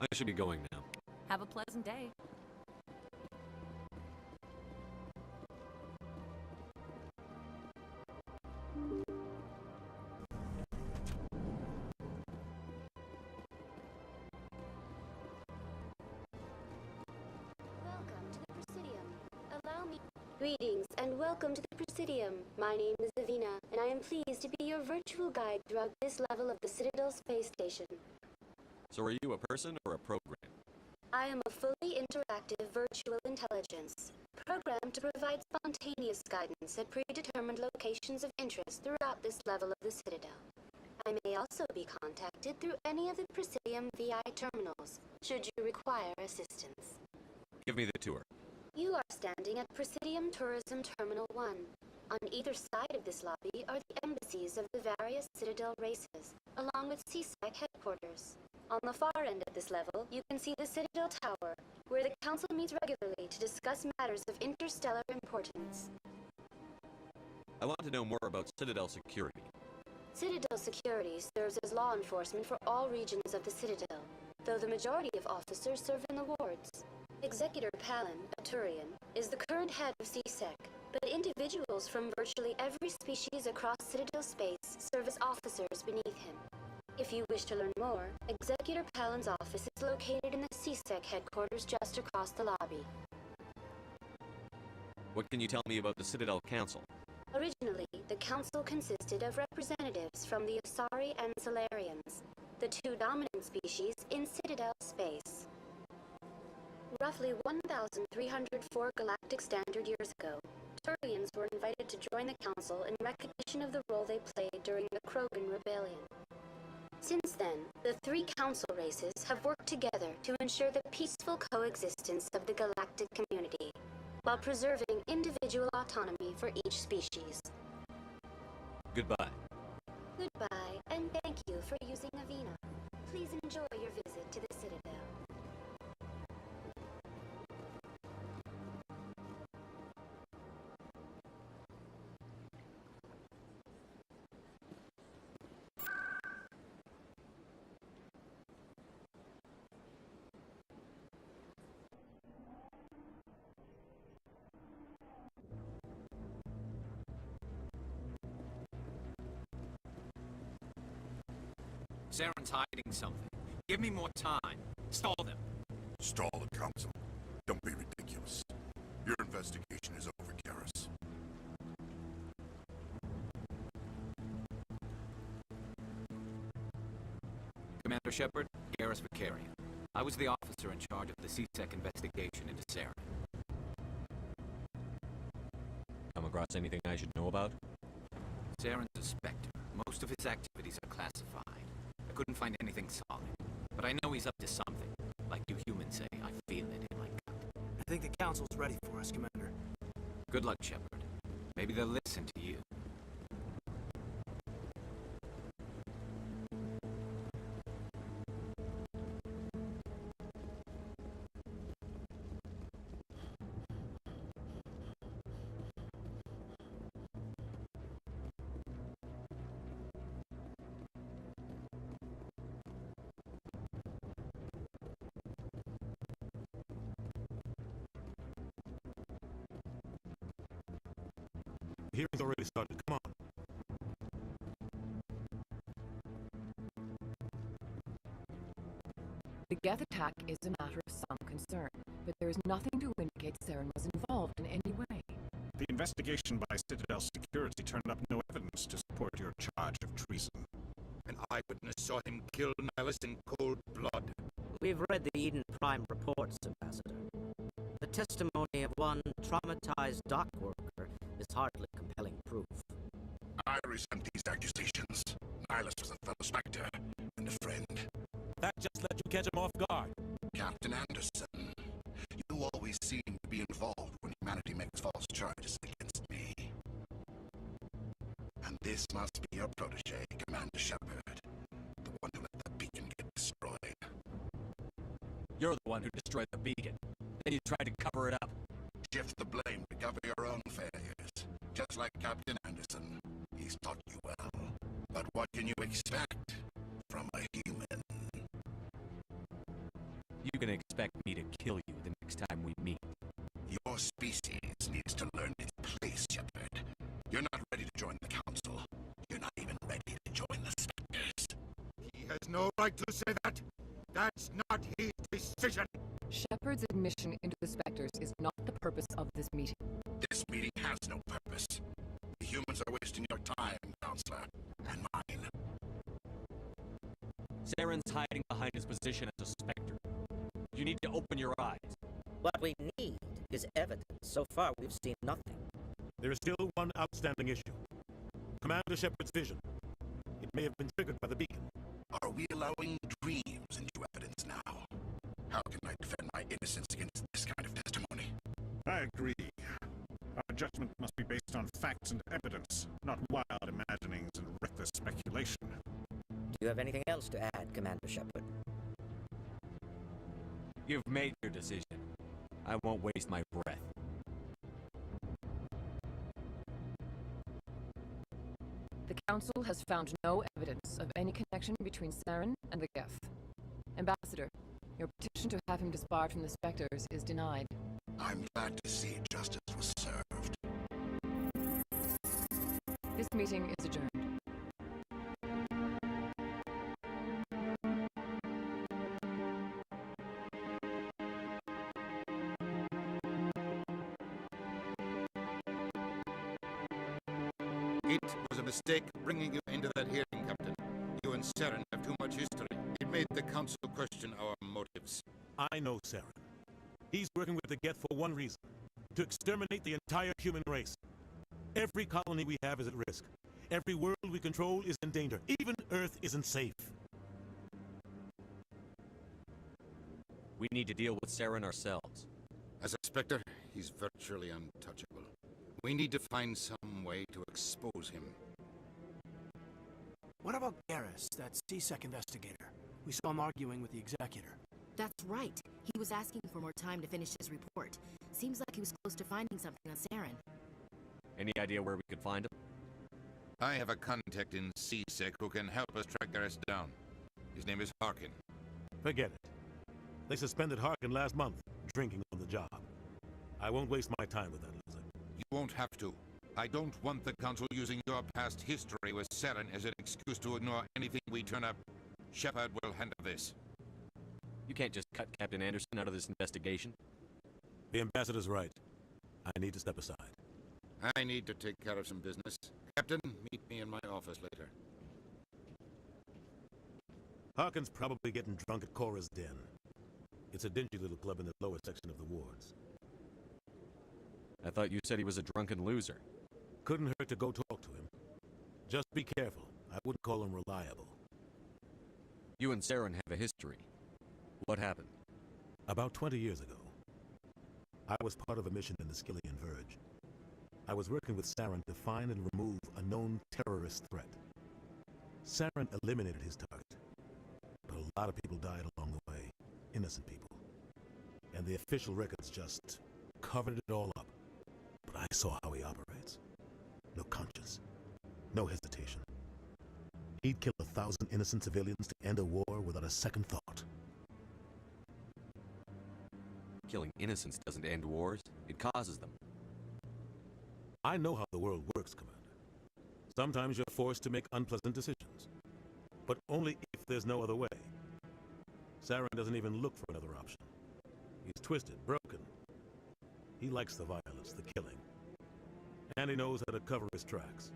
I should be going now. Have a pleasant day. Welcome to the Presidium. Allow me. Greetings and welcome to the Presidium. My name is Avina, and I am pleased to be your virtual guide throughout this level of the Citadel space station. So are you a person or a program? I am a fully interactive virtual intelligence, programmed to provide spontaneous guidance at predetermined locations of interest throughout this level of the Citadel. I may also be contacted through any of the Presidium VI terminals, should you require assistance. Give me the tour. You are standing at Presidium Tourism Terminal 1. On either side of this lobby are the embassies of the various Citadel races, along with CSEC headquarters. On the far end of this level, you can see the Citadel Tower, where the Council meets regularly to discuss matters of interstellar importance. I want to know more about Citadel security. Citadel security serves as law enforcement for all regions of the Citadel, though the majority of officers serve in the wards. Executor Palin, a Turian, is the current head of CSEC, but individuals from virtually every species across Citadel space serve as officers beneath him. If you wish to learn more, Executor Palin's office is located in the CSEC headquarters just across the lobby. What can you tell me about the Citadel Council? Originally, the Council consisted of representatives from the Asari and Solarians, the two dominant species in Citadel space. Roughly 1,304 galactic standard years ago, Turians were invited to join the Council in recognition of the role they played during the Krogan Rebellion. Since then, the three Council races have worked together to ensure the peaceful coexistence of the galactic community, while preserving individual autonomy for each species. Goodbye. Goodbye, and thank you for using Avina. Please enjoy your visit to the Citadel. Saren's hiding something. Give me more time. Stall them. Stall the council. Don't be ridiculous. Your investigation is over, Garrus. Commander Shepard, Garrus Vakarian. I was the officer in charge of the C-Sec investigation into Saren. Come across anything I should know about? Saren's a Spectre. Most of his activities are classified. I couldn't find anything solid. But I know he's up to something. Like you humans say, I feel it in my gut. I think the council's ready for us, Commander. Good luck, Shepard. Maybe they'll listen to you. The hearing's already started. Come on. The Geth attack is a matter of some concern, but there is nothing to indicate Saren was involved in any way. The investigation by Citadel Security turned up no evidence to support your charge of treason. An eyewitness saw him kill Nihilus in cold blood. We've read the Eden Prime reports, Ambassador. The testimony of one traumatized dock worker is hardly compelling proof. I resent these accusations. Nihilus was a fellow Spectre and a friend. That just let you catch him off guard. Captain Anderson, you always seem to be involved when humanity makes false charges against me. And this must be your protege, Commander Shepard. The one who let the beacon get destroyed. You're the one who destroyed the beacon. Then you tried to cover it up. Shift the blame to cover your own failures. Just like Captain Anderson. He's taught you well. But what can you expect from a human? You can expect me to kill you the next time we meet. Your species needs to learn its place, Shepard. You're not ready to join the Council. You're not even ready to join the Spectres. He has no right to say that. That's not his decision. Shepard's admission into the Spectres is not the purpose of this meeting. This meeting has no purpose. The humans are wasting your time, Counselor, and mine. Saren's hiding behind his position as a Spectre. You need to open your eyes. What we need is evidence. So far, we've seen nothing. There is still one outstanding issue. Commander Shepard's vision. It may have been triggered by the beacon. Are we allowing dreams into evidence now? How can I defend my innocence against this kind of testimony? I agree. Our judgment must be based on facts and evidence, not wild imaginings and reckless speculation. Do you have anything else to add, Commander Shepard? You've made your decision. I won't waste my breath. The Council has found no evidence of any connection between Saren and the Geth. Ambassador, your petition to have him disbarred from the Spectres is denied. I'm glad to see justice was served. This meeting is adjourned. It was a mistake bringing you into that hearing, Captain. You and Saren have too much history. It made the Council question our motives. I know Saren. He's working with the Geth for one reason. To exterminate the entire human race. Every colony we have is at risk. Every world we control is in danger. Even Earth isn't safe. We need to deal with Saren ourselves. As a Spectre, he's virtually untouchable. We need to find some way to expose him. What about Garrus, that C-Sec investigator? We saw him arguing with the Executor. That's right. He was asking for more time to finish his report. Seems like he was close to finding something on Saren. Any idea where we could find him? I have a contact in C-Sec who can help us track Garrus down. His name is Harkin. Forget it. They suspended Harkin last month, drinking on the job. I won't waste my time with that lizard. You won't have to. I don't want the Council using your past history with Saren as an excuse to ignore anything we turn up. Shepard will handle this. You can't just cut Captain Anderson out of this investigation. The ambassador's right. I need to step aside. I need to take care of some business. Captain, meet me in my office later. Harkin's probably getting drunk at Cora's Den. It's a dingy little club in the lower section of the wards. I thought you said he was a drunken loser. Couldn't hurt to go talk to him. Just be careful. I wouldn't call him reliable. You and Saren have a history. What happened? About 20 years ago, I was part of a mission in the Skillian Verge. I was working with Saren to find and remove a known terrorist threat. Saren eliminated his target, but a lot of people died along the way. Innocent people. And the official records just covered it all up. But I saw how he operates. No conscience. No hesitation. He'd kill 1,000 innocent civilians to end a war without a second thought. Killing innocents doesn't end wars. It causes them. I know how the world works, Commander. Sometimes you're forced to make unpleasant decisions. But only if there's no other way. Saren doesn't even look for another option. He's twisted, broken. He likes the violence, the killing. And he knows how to cover his tracks.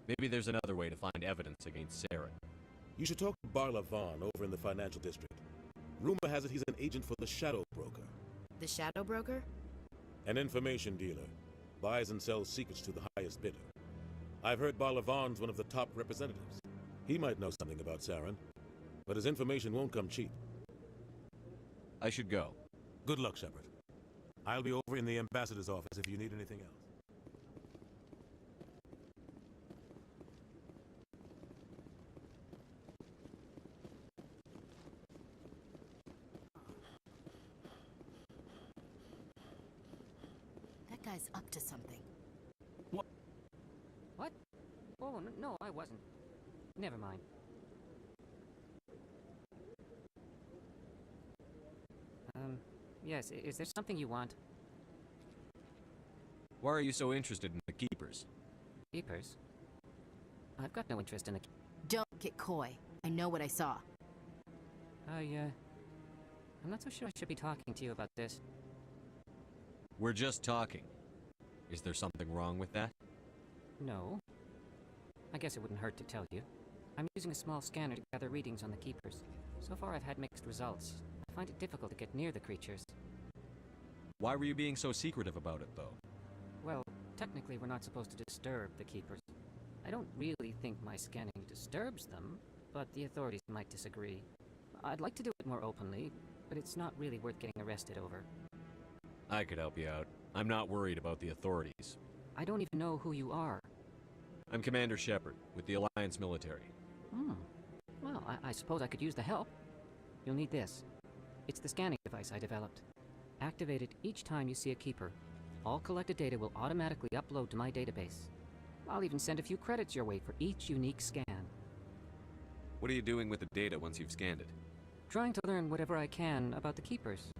Maybe there's another way to find evidence against Saren. You should talk to Barla Vaughn over in the financial district. Rumor has it he's an agent for the Shadow Broker. The Shadow Broker? An information dealer. Buys and sells secrets to the highest bidder. I've heard Barla Vaughn's one of the top representatives. He might know something about Saren, but his information won't come cheap. I should go. Good luck, Shepard. I'll be over in the ambassador's office if you need anything else. That guy's up to something. What? Oh, no, I wasn't. Never mind. Yes, is there something you want? Why are you so interested in the Keepers? Keepers? I've got no interest in the... Don't get coy. I know what I saw. I'm not so sure I should be talking to you about this. We're just talking. Is there something wrong with that? No. I guess it wouldn't hurt to tell you. I'm using a small scanner to gather readings on the Keepers. So far I've had mixed results. I find it difficult to get near the creatures. Why were you being so secretive about it, though? Well, technically we're not supposed to disturb the Keepers. I don't really think my scanning disturbs them, but the authorities might disagree. I'd like to do it more openly, but it's not really worth getting arrested over. I could help you out. I'm not worried about the authorities. I don't even know who you are. I'm Commander Shepard, with the Alliance military. Well, I suppose I could use the help. You'll need this. It's the scanning device I developed. Activate it each time you see a Keeper. All collected data will automatically upload to my database. I'll even send a few credits your way for each unique scan. What are you doing with the data once you've scanned it? Trying to learn whatever I can about the Keepers.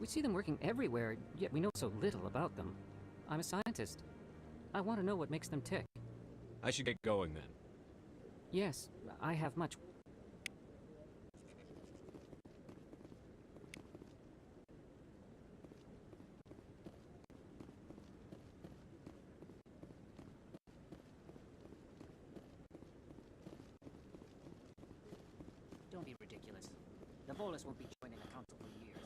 We see them working everywhere, yet we know so little about them. I'm a scientist. I want to know what makes them tick. I should get going then. Yes, I have much... Don't be ridiculous. The Volus won't be joining the Council for years.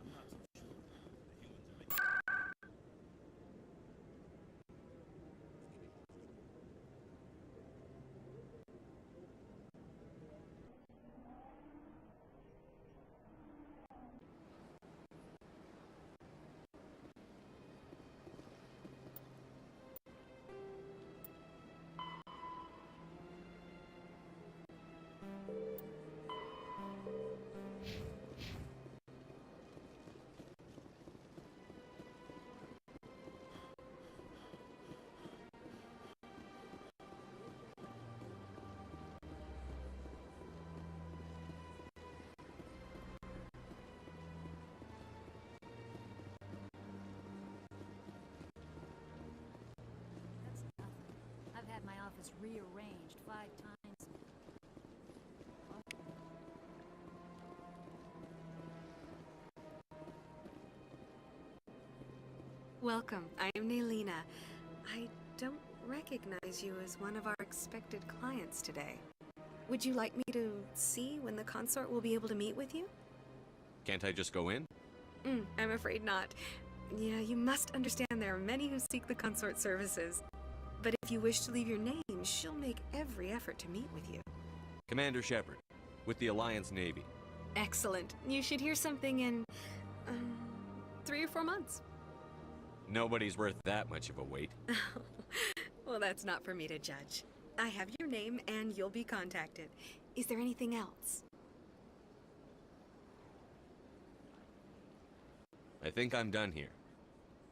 I'm not so sure. rearranged 5 times. Welcome. I am Naylina. I don't recognize you as one of our expected clients today. Would you like me to see when the consort will be able to meet with you? Can't I just go in? I'm afraid not. Yeah, you must understand there are many who seek the consort services. But if you wish to leave your name, she'll make every effort to meet with you. Commander Shepard, with the Alliance Navy. Excellent. You should hear something in 3 or 4 months. Nobody's worth that much of a wait. Well, that's not for me to judge. I have your name and you'll be contacted. Is there anything else? I think I'm done here.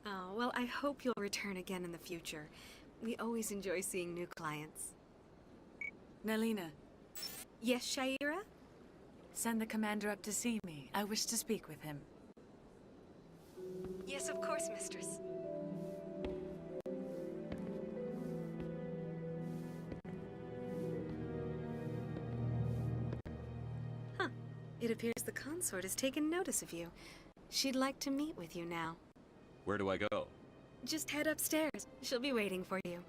Oh, well, I hope you'll return again in the future. We always enjoy seeing new clients. Naylina. Yes, Shaira? Send the commander up to see me. I wish to speak with him. Yes, of course, mistress. Huh. It appears the consort has taken notice of you. She'd like to meet with you now. Where do I go? Just head upstairs. She'll be waiting for you.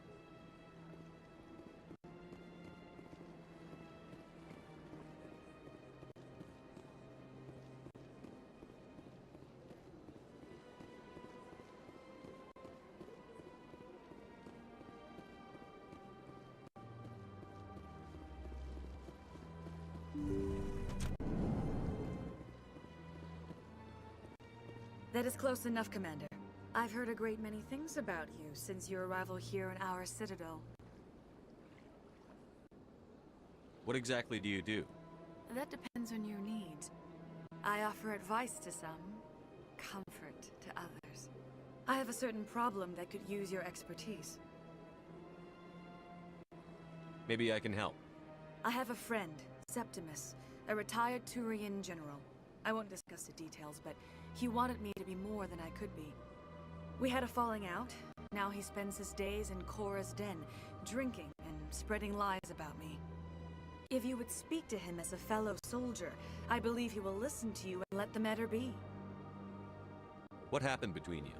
That is close enough, Commander. I've heard a great many things about you since your arrival here in our citadel. What exactly do you do? That depends on your needs. I offer advice to some, comfort to others. I have a certain problem that could use your expertise. Maybe I can help. I have a friend, Septimus, a retired Turian general. I won't discuss the details, but he wanted me to be more than I could be. We had a falling out. Now he spends his days in Korra's den, drinking and spreading lies about me. If you would speak to him as a fellow soldier, I believe he will listen to you and let the matter be. What happened between you?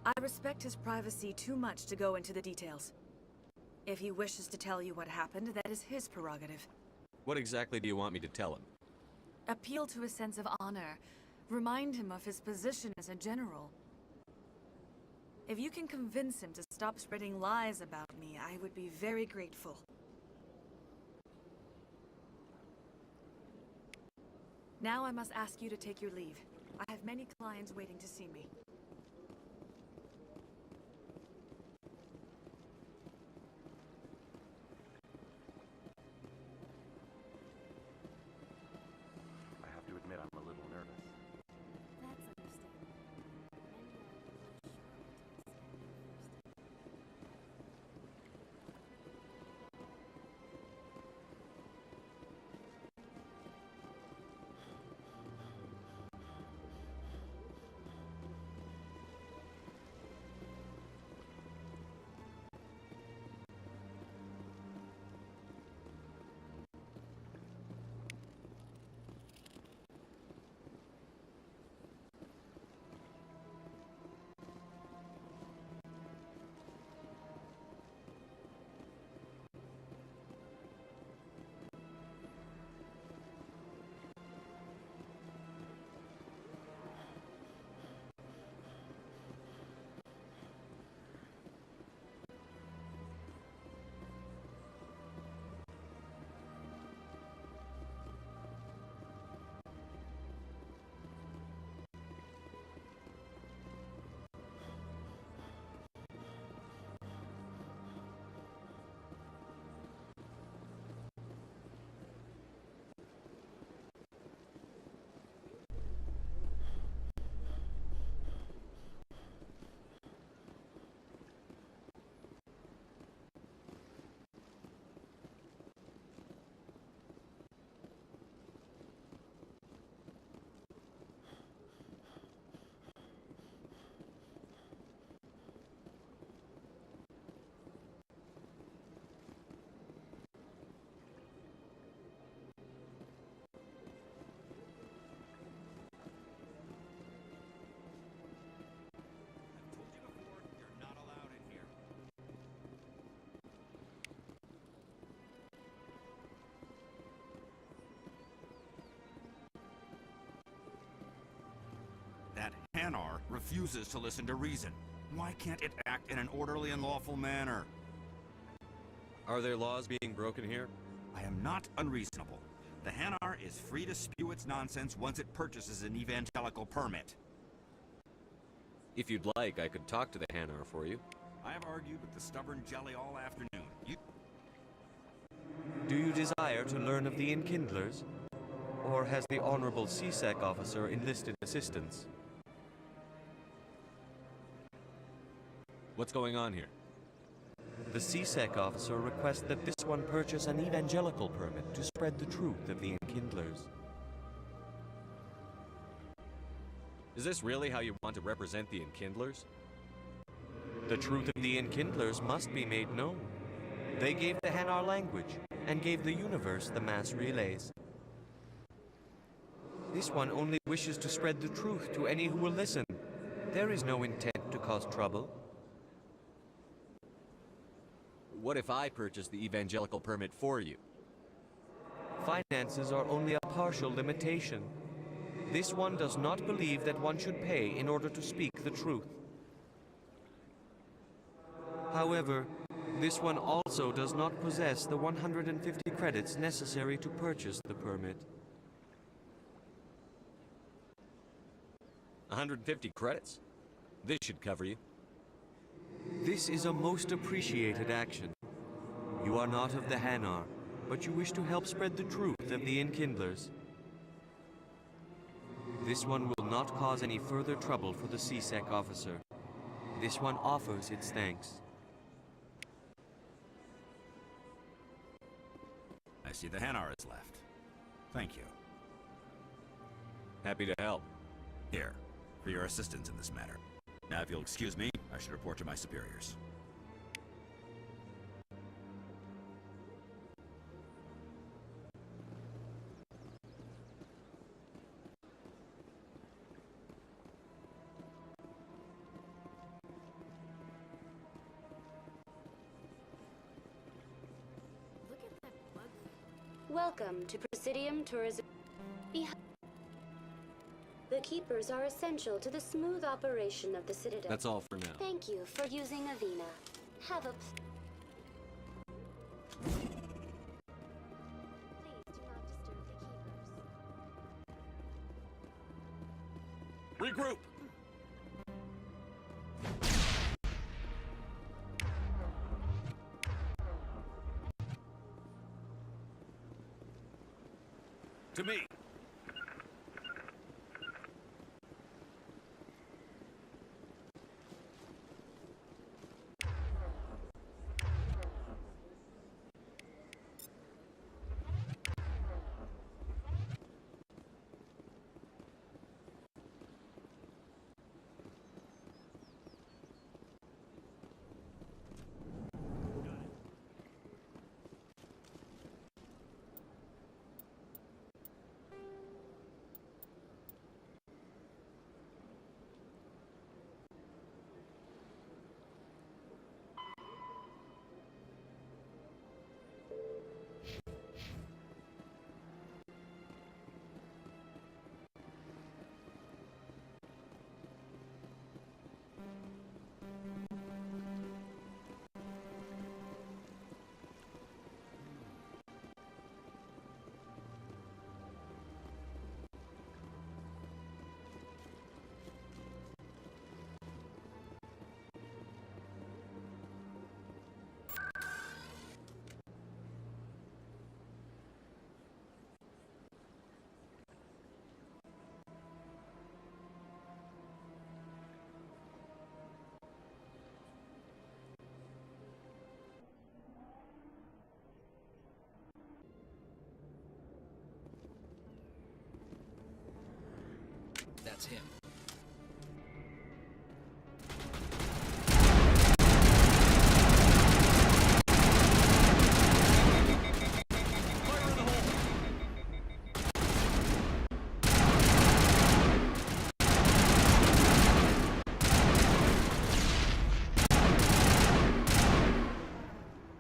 I respect his privacy too much to go into the details. If he wishes to tell you what happened, that is his prerogative. What exactly do you want me to tell him? Appeal to his sense of honor. Remind him of his position as a general. If you can convince him to stop spreading lies about me, I would be very grateful. Now I must ask you to take your leave. I have many clients waiting to see me. I have to admit I'm a little nervous. Hanar refuses to listen to reason. Why can't it act in an orderly and lawful manner? Are there laws being broken here? I am not unreasonable. The Hanar is free to spew its nonsense once it purchases an evangelical permit. If you'd like, I could talk to the Hanar for you. I have argued with the stubborn jelly all afternoon. Do you desire to learn of the Enkindlers? Or has the Honorable CSEC officer enlisted assistance? What's going on here? The CSEC officer requests that this one purchase an evangelical permit to spread the truth of the Enkindlers. Is this really how you want to represent the Enkindlers? The truth of the Enkindlers must be made known. They gave the Hanar language, and gave the universe the mass relays. This one only wishes to spread the truth to any who will listen. There is no intent to cause trouble. What if I purchase the evangelical permit for you? Finances are only a partial limitation. This one does not believe that one should pay in order to speak the truth. However, this one also does not possess the 150 credits necessary to purchase the permit. 150 credits? This should cover you. This is a most appreciated action. You are not of the Hanar, but you wish to help spread the truth of the Enkindlers. This one will not cause any further trouble for the CSEC officer. This one offers its thanks. I see the Hanar is left. Thank you. Happy to help. Here, for your assistance in this matter. Now, if you'll excuse me, I should report to my superiors. Welcome to Presidium Tourism. The Keepers are essential to the smooth operation of the Citadel. That's all for now. Thank you for using Avina. Have a... Please do not disturb the Keepers. Regroup! To me! That's him.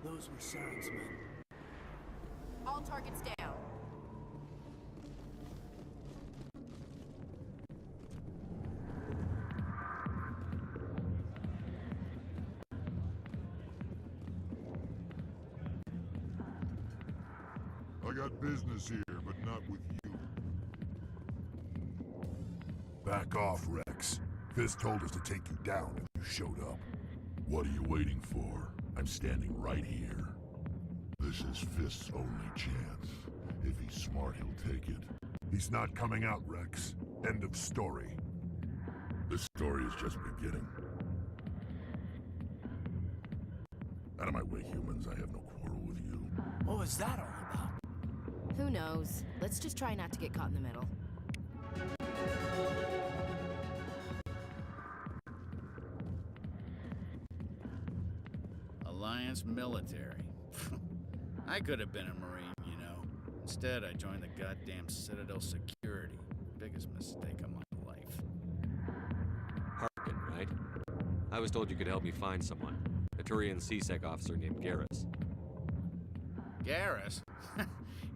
Those were Saren's men. All targets down. got business here, but not with you. Back off, Rex. Fist told us to take you down and you showed up. What are you waiting for? I'm standing right here. This is Fist's only chance. If he's smart, he'll take it. He's not coming out, Rex. End of story. The story is just beginning. Out of my way, humans. I have no quarrel with you. What was that all about? Who knows? Let's just try not to get caught in the middle. Alliance military. I could have been a Marine, you know. Instead, I joined the goddamn Citadel Security. Biggest mistake of my life. Harkin, right? I was told you could help me find someone. A Turian C-Sec officer named Garrus. Garrus?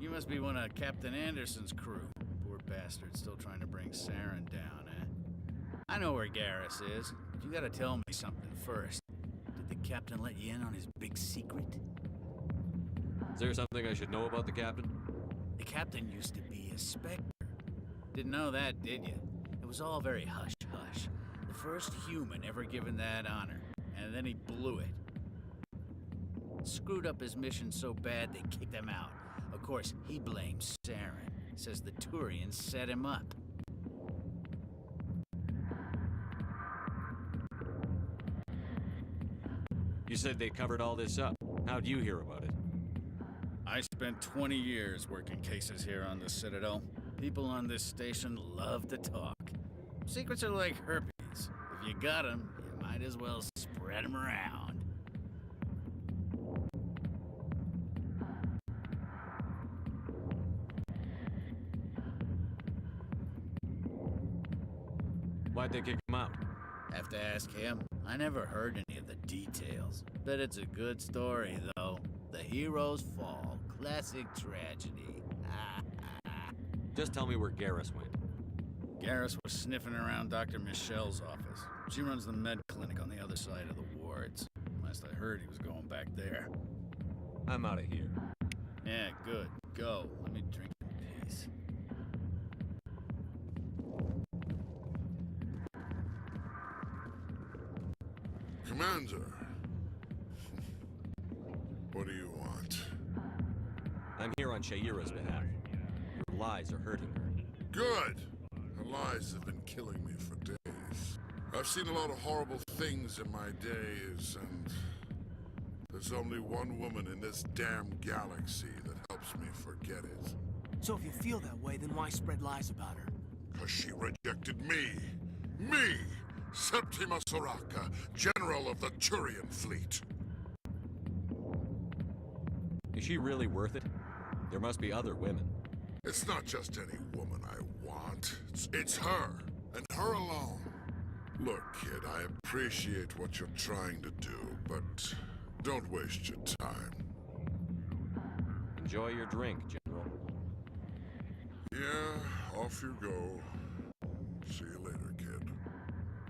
You must be one of Captain Anderson's crew. Poor bastard still trying to bring Saren down, eh? I know where Garrus is, but you gotta tell me something first. Did the captain let you in on his big secret? Is there something I should know about the captain? The captain used to be a Spectre. Didn't know that, did you? It was all very hush-hush. The first human ever given that honor, and then he blew it. Screwed up his mission so bad they kicked him out. Of course, he blames Saren. Says the Turians set him up. You said they covered all this up. How'd you hear about it? I spent 20 years working cases here on the Citadel. People on this station love to talk. Secrets are like herpes. If you got them, you might as well spread them around. Why'd they kick him out? Have to ask him. I never heard any of the details. Bet it's a good story, though. The heroes fall. Classic tragedy. Just tell me where Garrus went. Garrus was sniffing around Dr. Michelle's office. She runs the med clinic on the other side of the wards. Last I heard, he was going back there. I'm out of here. Yeah, good. Go. Let me drink in peace. Commander. What do you want? I'm here on Sha'ira's behalf. Your lies are hurting her. Good! Her lies have been killing me for days. I've seen a lot of horrible things in my days, and there's only one woman in this damn galaxy that helps me forget it. So if you feel that way, then why spread lies about her? 'Cause she rejected me! Me! Septima Soraka, General of the Turian Fleet! Is she really worth it? There must be other women. It's not just any woman I want. It's her, and her alone. Look, kid, I appreciate what you're trying to do, but don't waste your time. Enjoy your drink, General. Yeah, off you go. See you later, kid.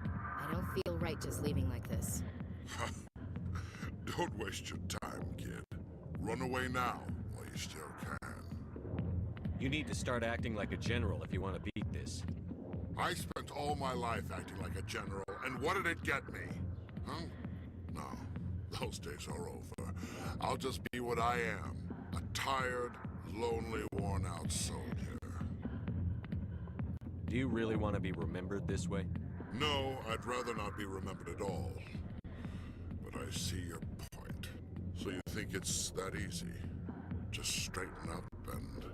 I don't feel right just leaving like this. Don't waste your time, kid. Run away now, while you still can. You need to start acting like a general if you want to beat this. I spent all my life acting like a general, and what did it get me? Huh? No, those days are over. I'll just be what I am. A tired, lonely, worn-out soldier. Do you really want to be remembered this way? No, I'd rather not be remembered at all. But I see your point. So you think it's that easy? Just straighten up and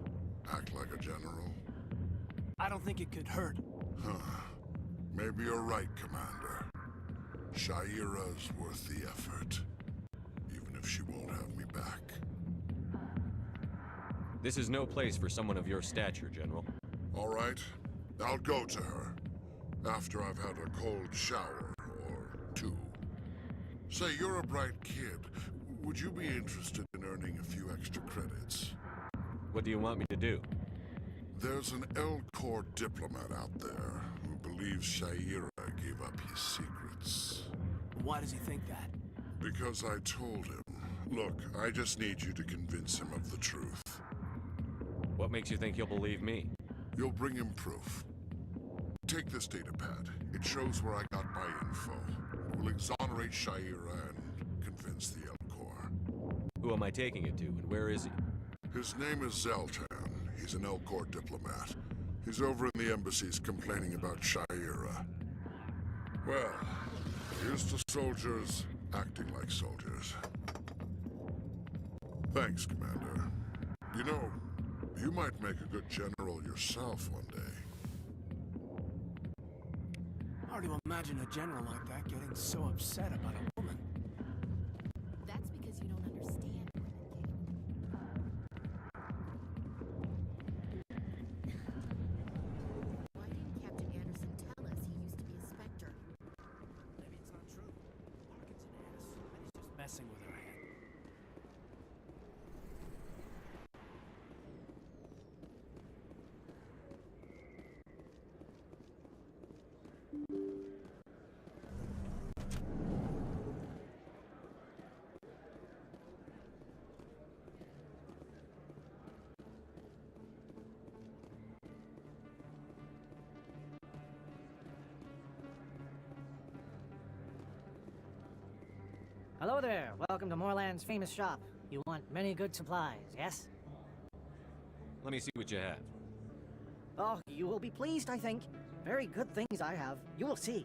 act like a general? I don't think it could hurt. Huh. Maybe you're right, Commander. Sha'ira's worth the effort. Even if she won't have me back. This is no place for someone of your stature, General. All right. I'll go to her. After I've had a cold shower, or two. Say, you're a bright kid. Would you be interested in earning a few extra credits? What do you want me to do? There's an L-Corps diplomat out there who believes Sha'ira gave up his secrets. Why does he think that? Because I told him. Look, I just need you to convince him of the truth. What makes you think he'll believe me? You'll bring him proof. Take this datapad. It shows where I got my info. It will exonerate Sha'ira and convince the Elcor. Who am I taking it to, and where is he? His name is Zeltan. He's an Elcor diplomat. He's over in the embassies complaining about Sha'ira. Well, here's to soldiers acting like soldiers. Thanks, Commander. You know, you might make a good general yourself one day. Hard to imagine a general like that getting so upset about a woman. That's because you don't understand women, Why didn't Captain Anderson tell us he used to be a Spectre? Maybe it's not true. Harkin's an ass, and he's just messing with her head. Hello there. Welcome to Moorland's famous shop. You want many good supplies, yes? Let me see what you have. Oh, you will be pleased, I think. Very good things I have. You will see.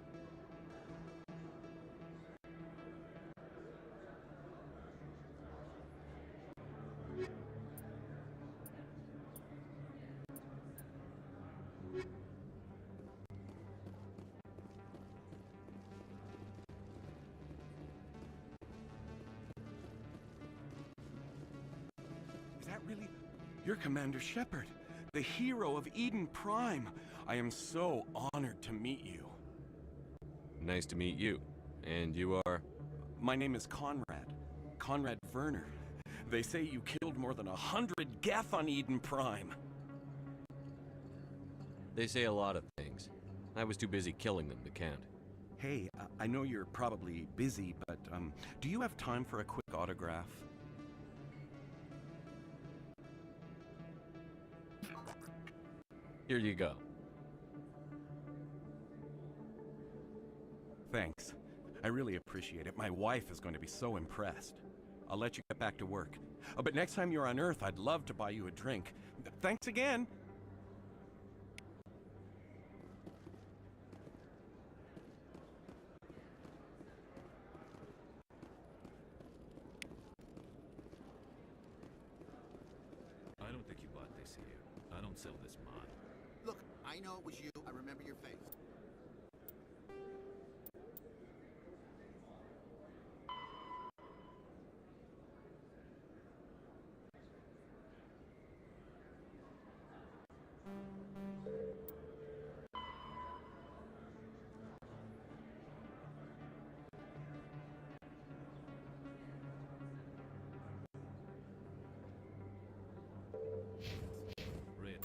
Is that really... You're Commander Shepard, the hero of Eden Prime. I am so honored to meet you. Nice to meet you. And you are? My name is Conrad. Conrad Werner. They say you killed more than 100 Geth on Eden Prime. They say a lot of things. I was too busy killing them to count. Hey, I know you're probably busy, but do you have time for a quick autograph? Here you go. Thanks. I really appreciate it. My wife is going to be so impressed. I'll let you get back to work. But next time you're on Earth, I'd love to buy you a drink. Thanks again! I don't think you bought this here. I don't sell this mod. Look, I know it was you. I remember your face. Red.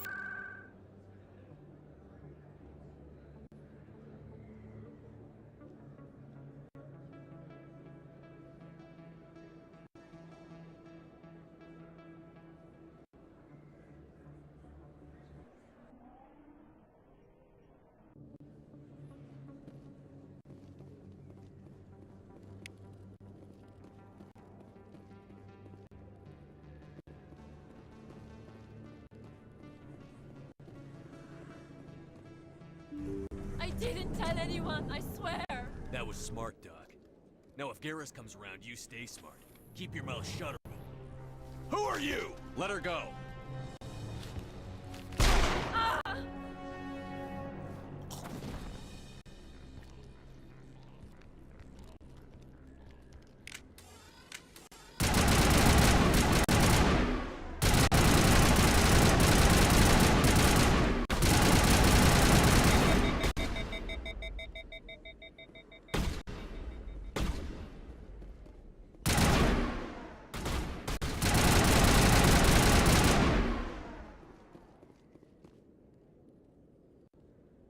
I didn't tell anyone, I swear! That was smart, Doc. Now if Garrus comes around, you stay smart. Keep your mouth shut. Who are you? Let her go. Ah!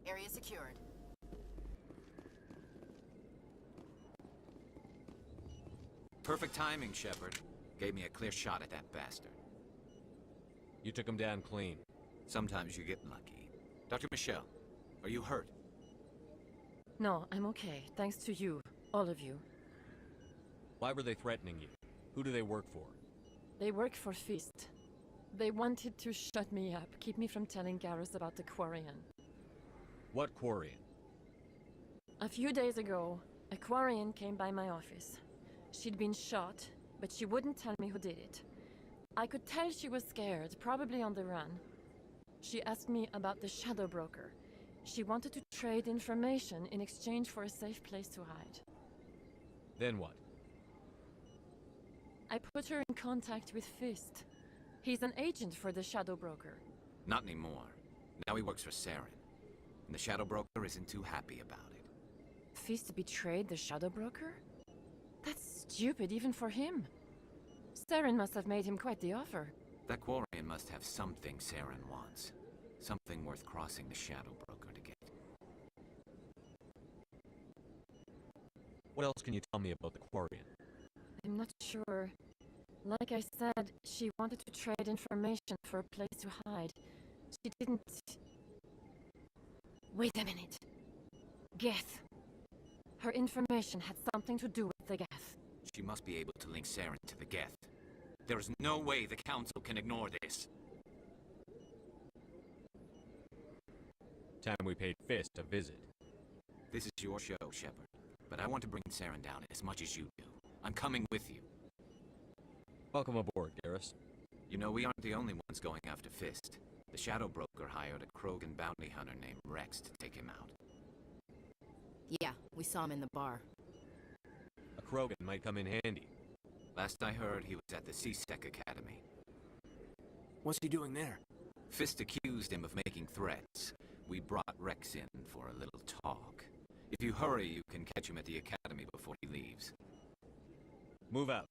Area secured. Perfect timing, Shepard. Gave me a clear shot at that bastard. You took him down clean. Sometimes you get lucky. Dr. Michelle, are you hurt? No, I'm okay, thanks to you, all of you. Why were they threatening you? Who do they work for? They work for Fist. They wanted to shut me up, keep me from telling Garrus about the Quarian. What Quarian? A few days ago, a Quarian came by my office. She'd been shot, but she wouldn't tell me who did it. I could tell she was scared, probably on the run. She asked me about the Shadow Broker. She wanted to trade information in exchange for a safe place to hide. Then what? I put her in contact with Fist. He's an agent for the Shadow Broker. Not anymore. Now he works for Saren. And the Shadow Broker isn't too happy about it. Fist betrayed the Shadow Broker? That's stupid even for him. Saren must have made him quite the offer. That Quarian must have something Saren wants. Something worth crossing the Shadow Broker to get. What else can you tell me about the Quarian? I'm not sure. Like I said, she wanted to trade information for a place to hide. She didn't... Wait a minute. Geth. Her information had something to do with the Geth. She must be able to link Saren to the Geth. There is no way the Council can ignore this. Time we paid Fist a visit. This is your show, Shepard. But I want to bring Saren down as much as you do. I'm coming with you. Welcome aboard, Garrus. You know, we aren't the only ones going after Fist. The Shadow Broker hired a Krogan bounty hunter named Rex to take him out. Yeah, we saw him in the bar. A Krogan might come in handy. Last I heard, he was at the C-Sec Academy. What's he doing there? Fist accused him of making threats. We brought Rex in for a little talk. If you hurry, you can catch him at the Academy before he leaves. Move out.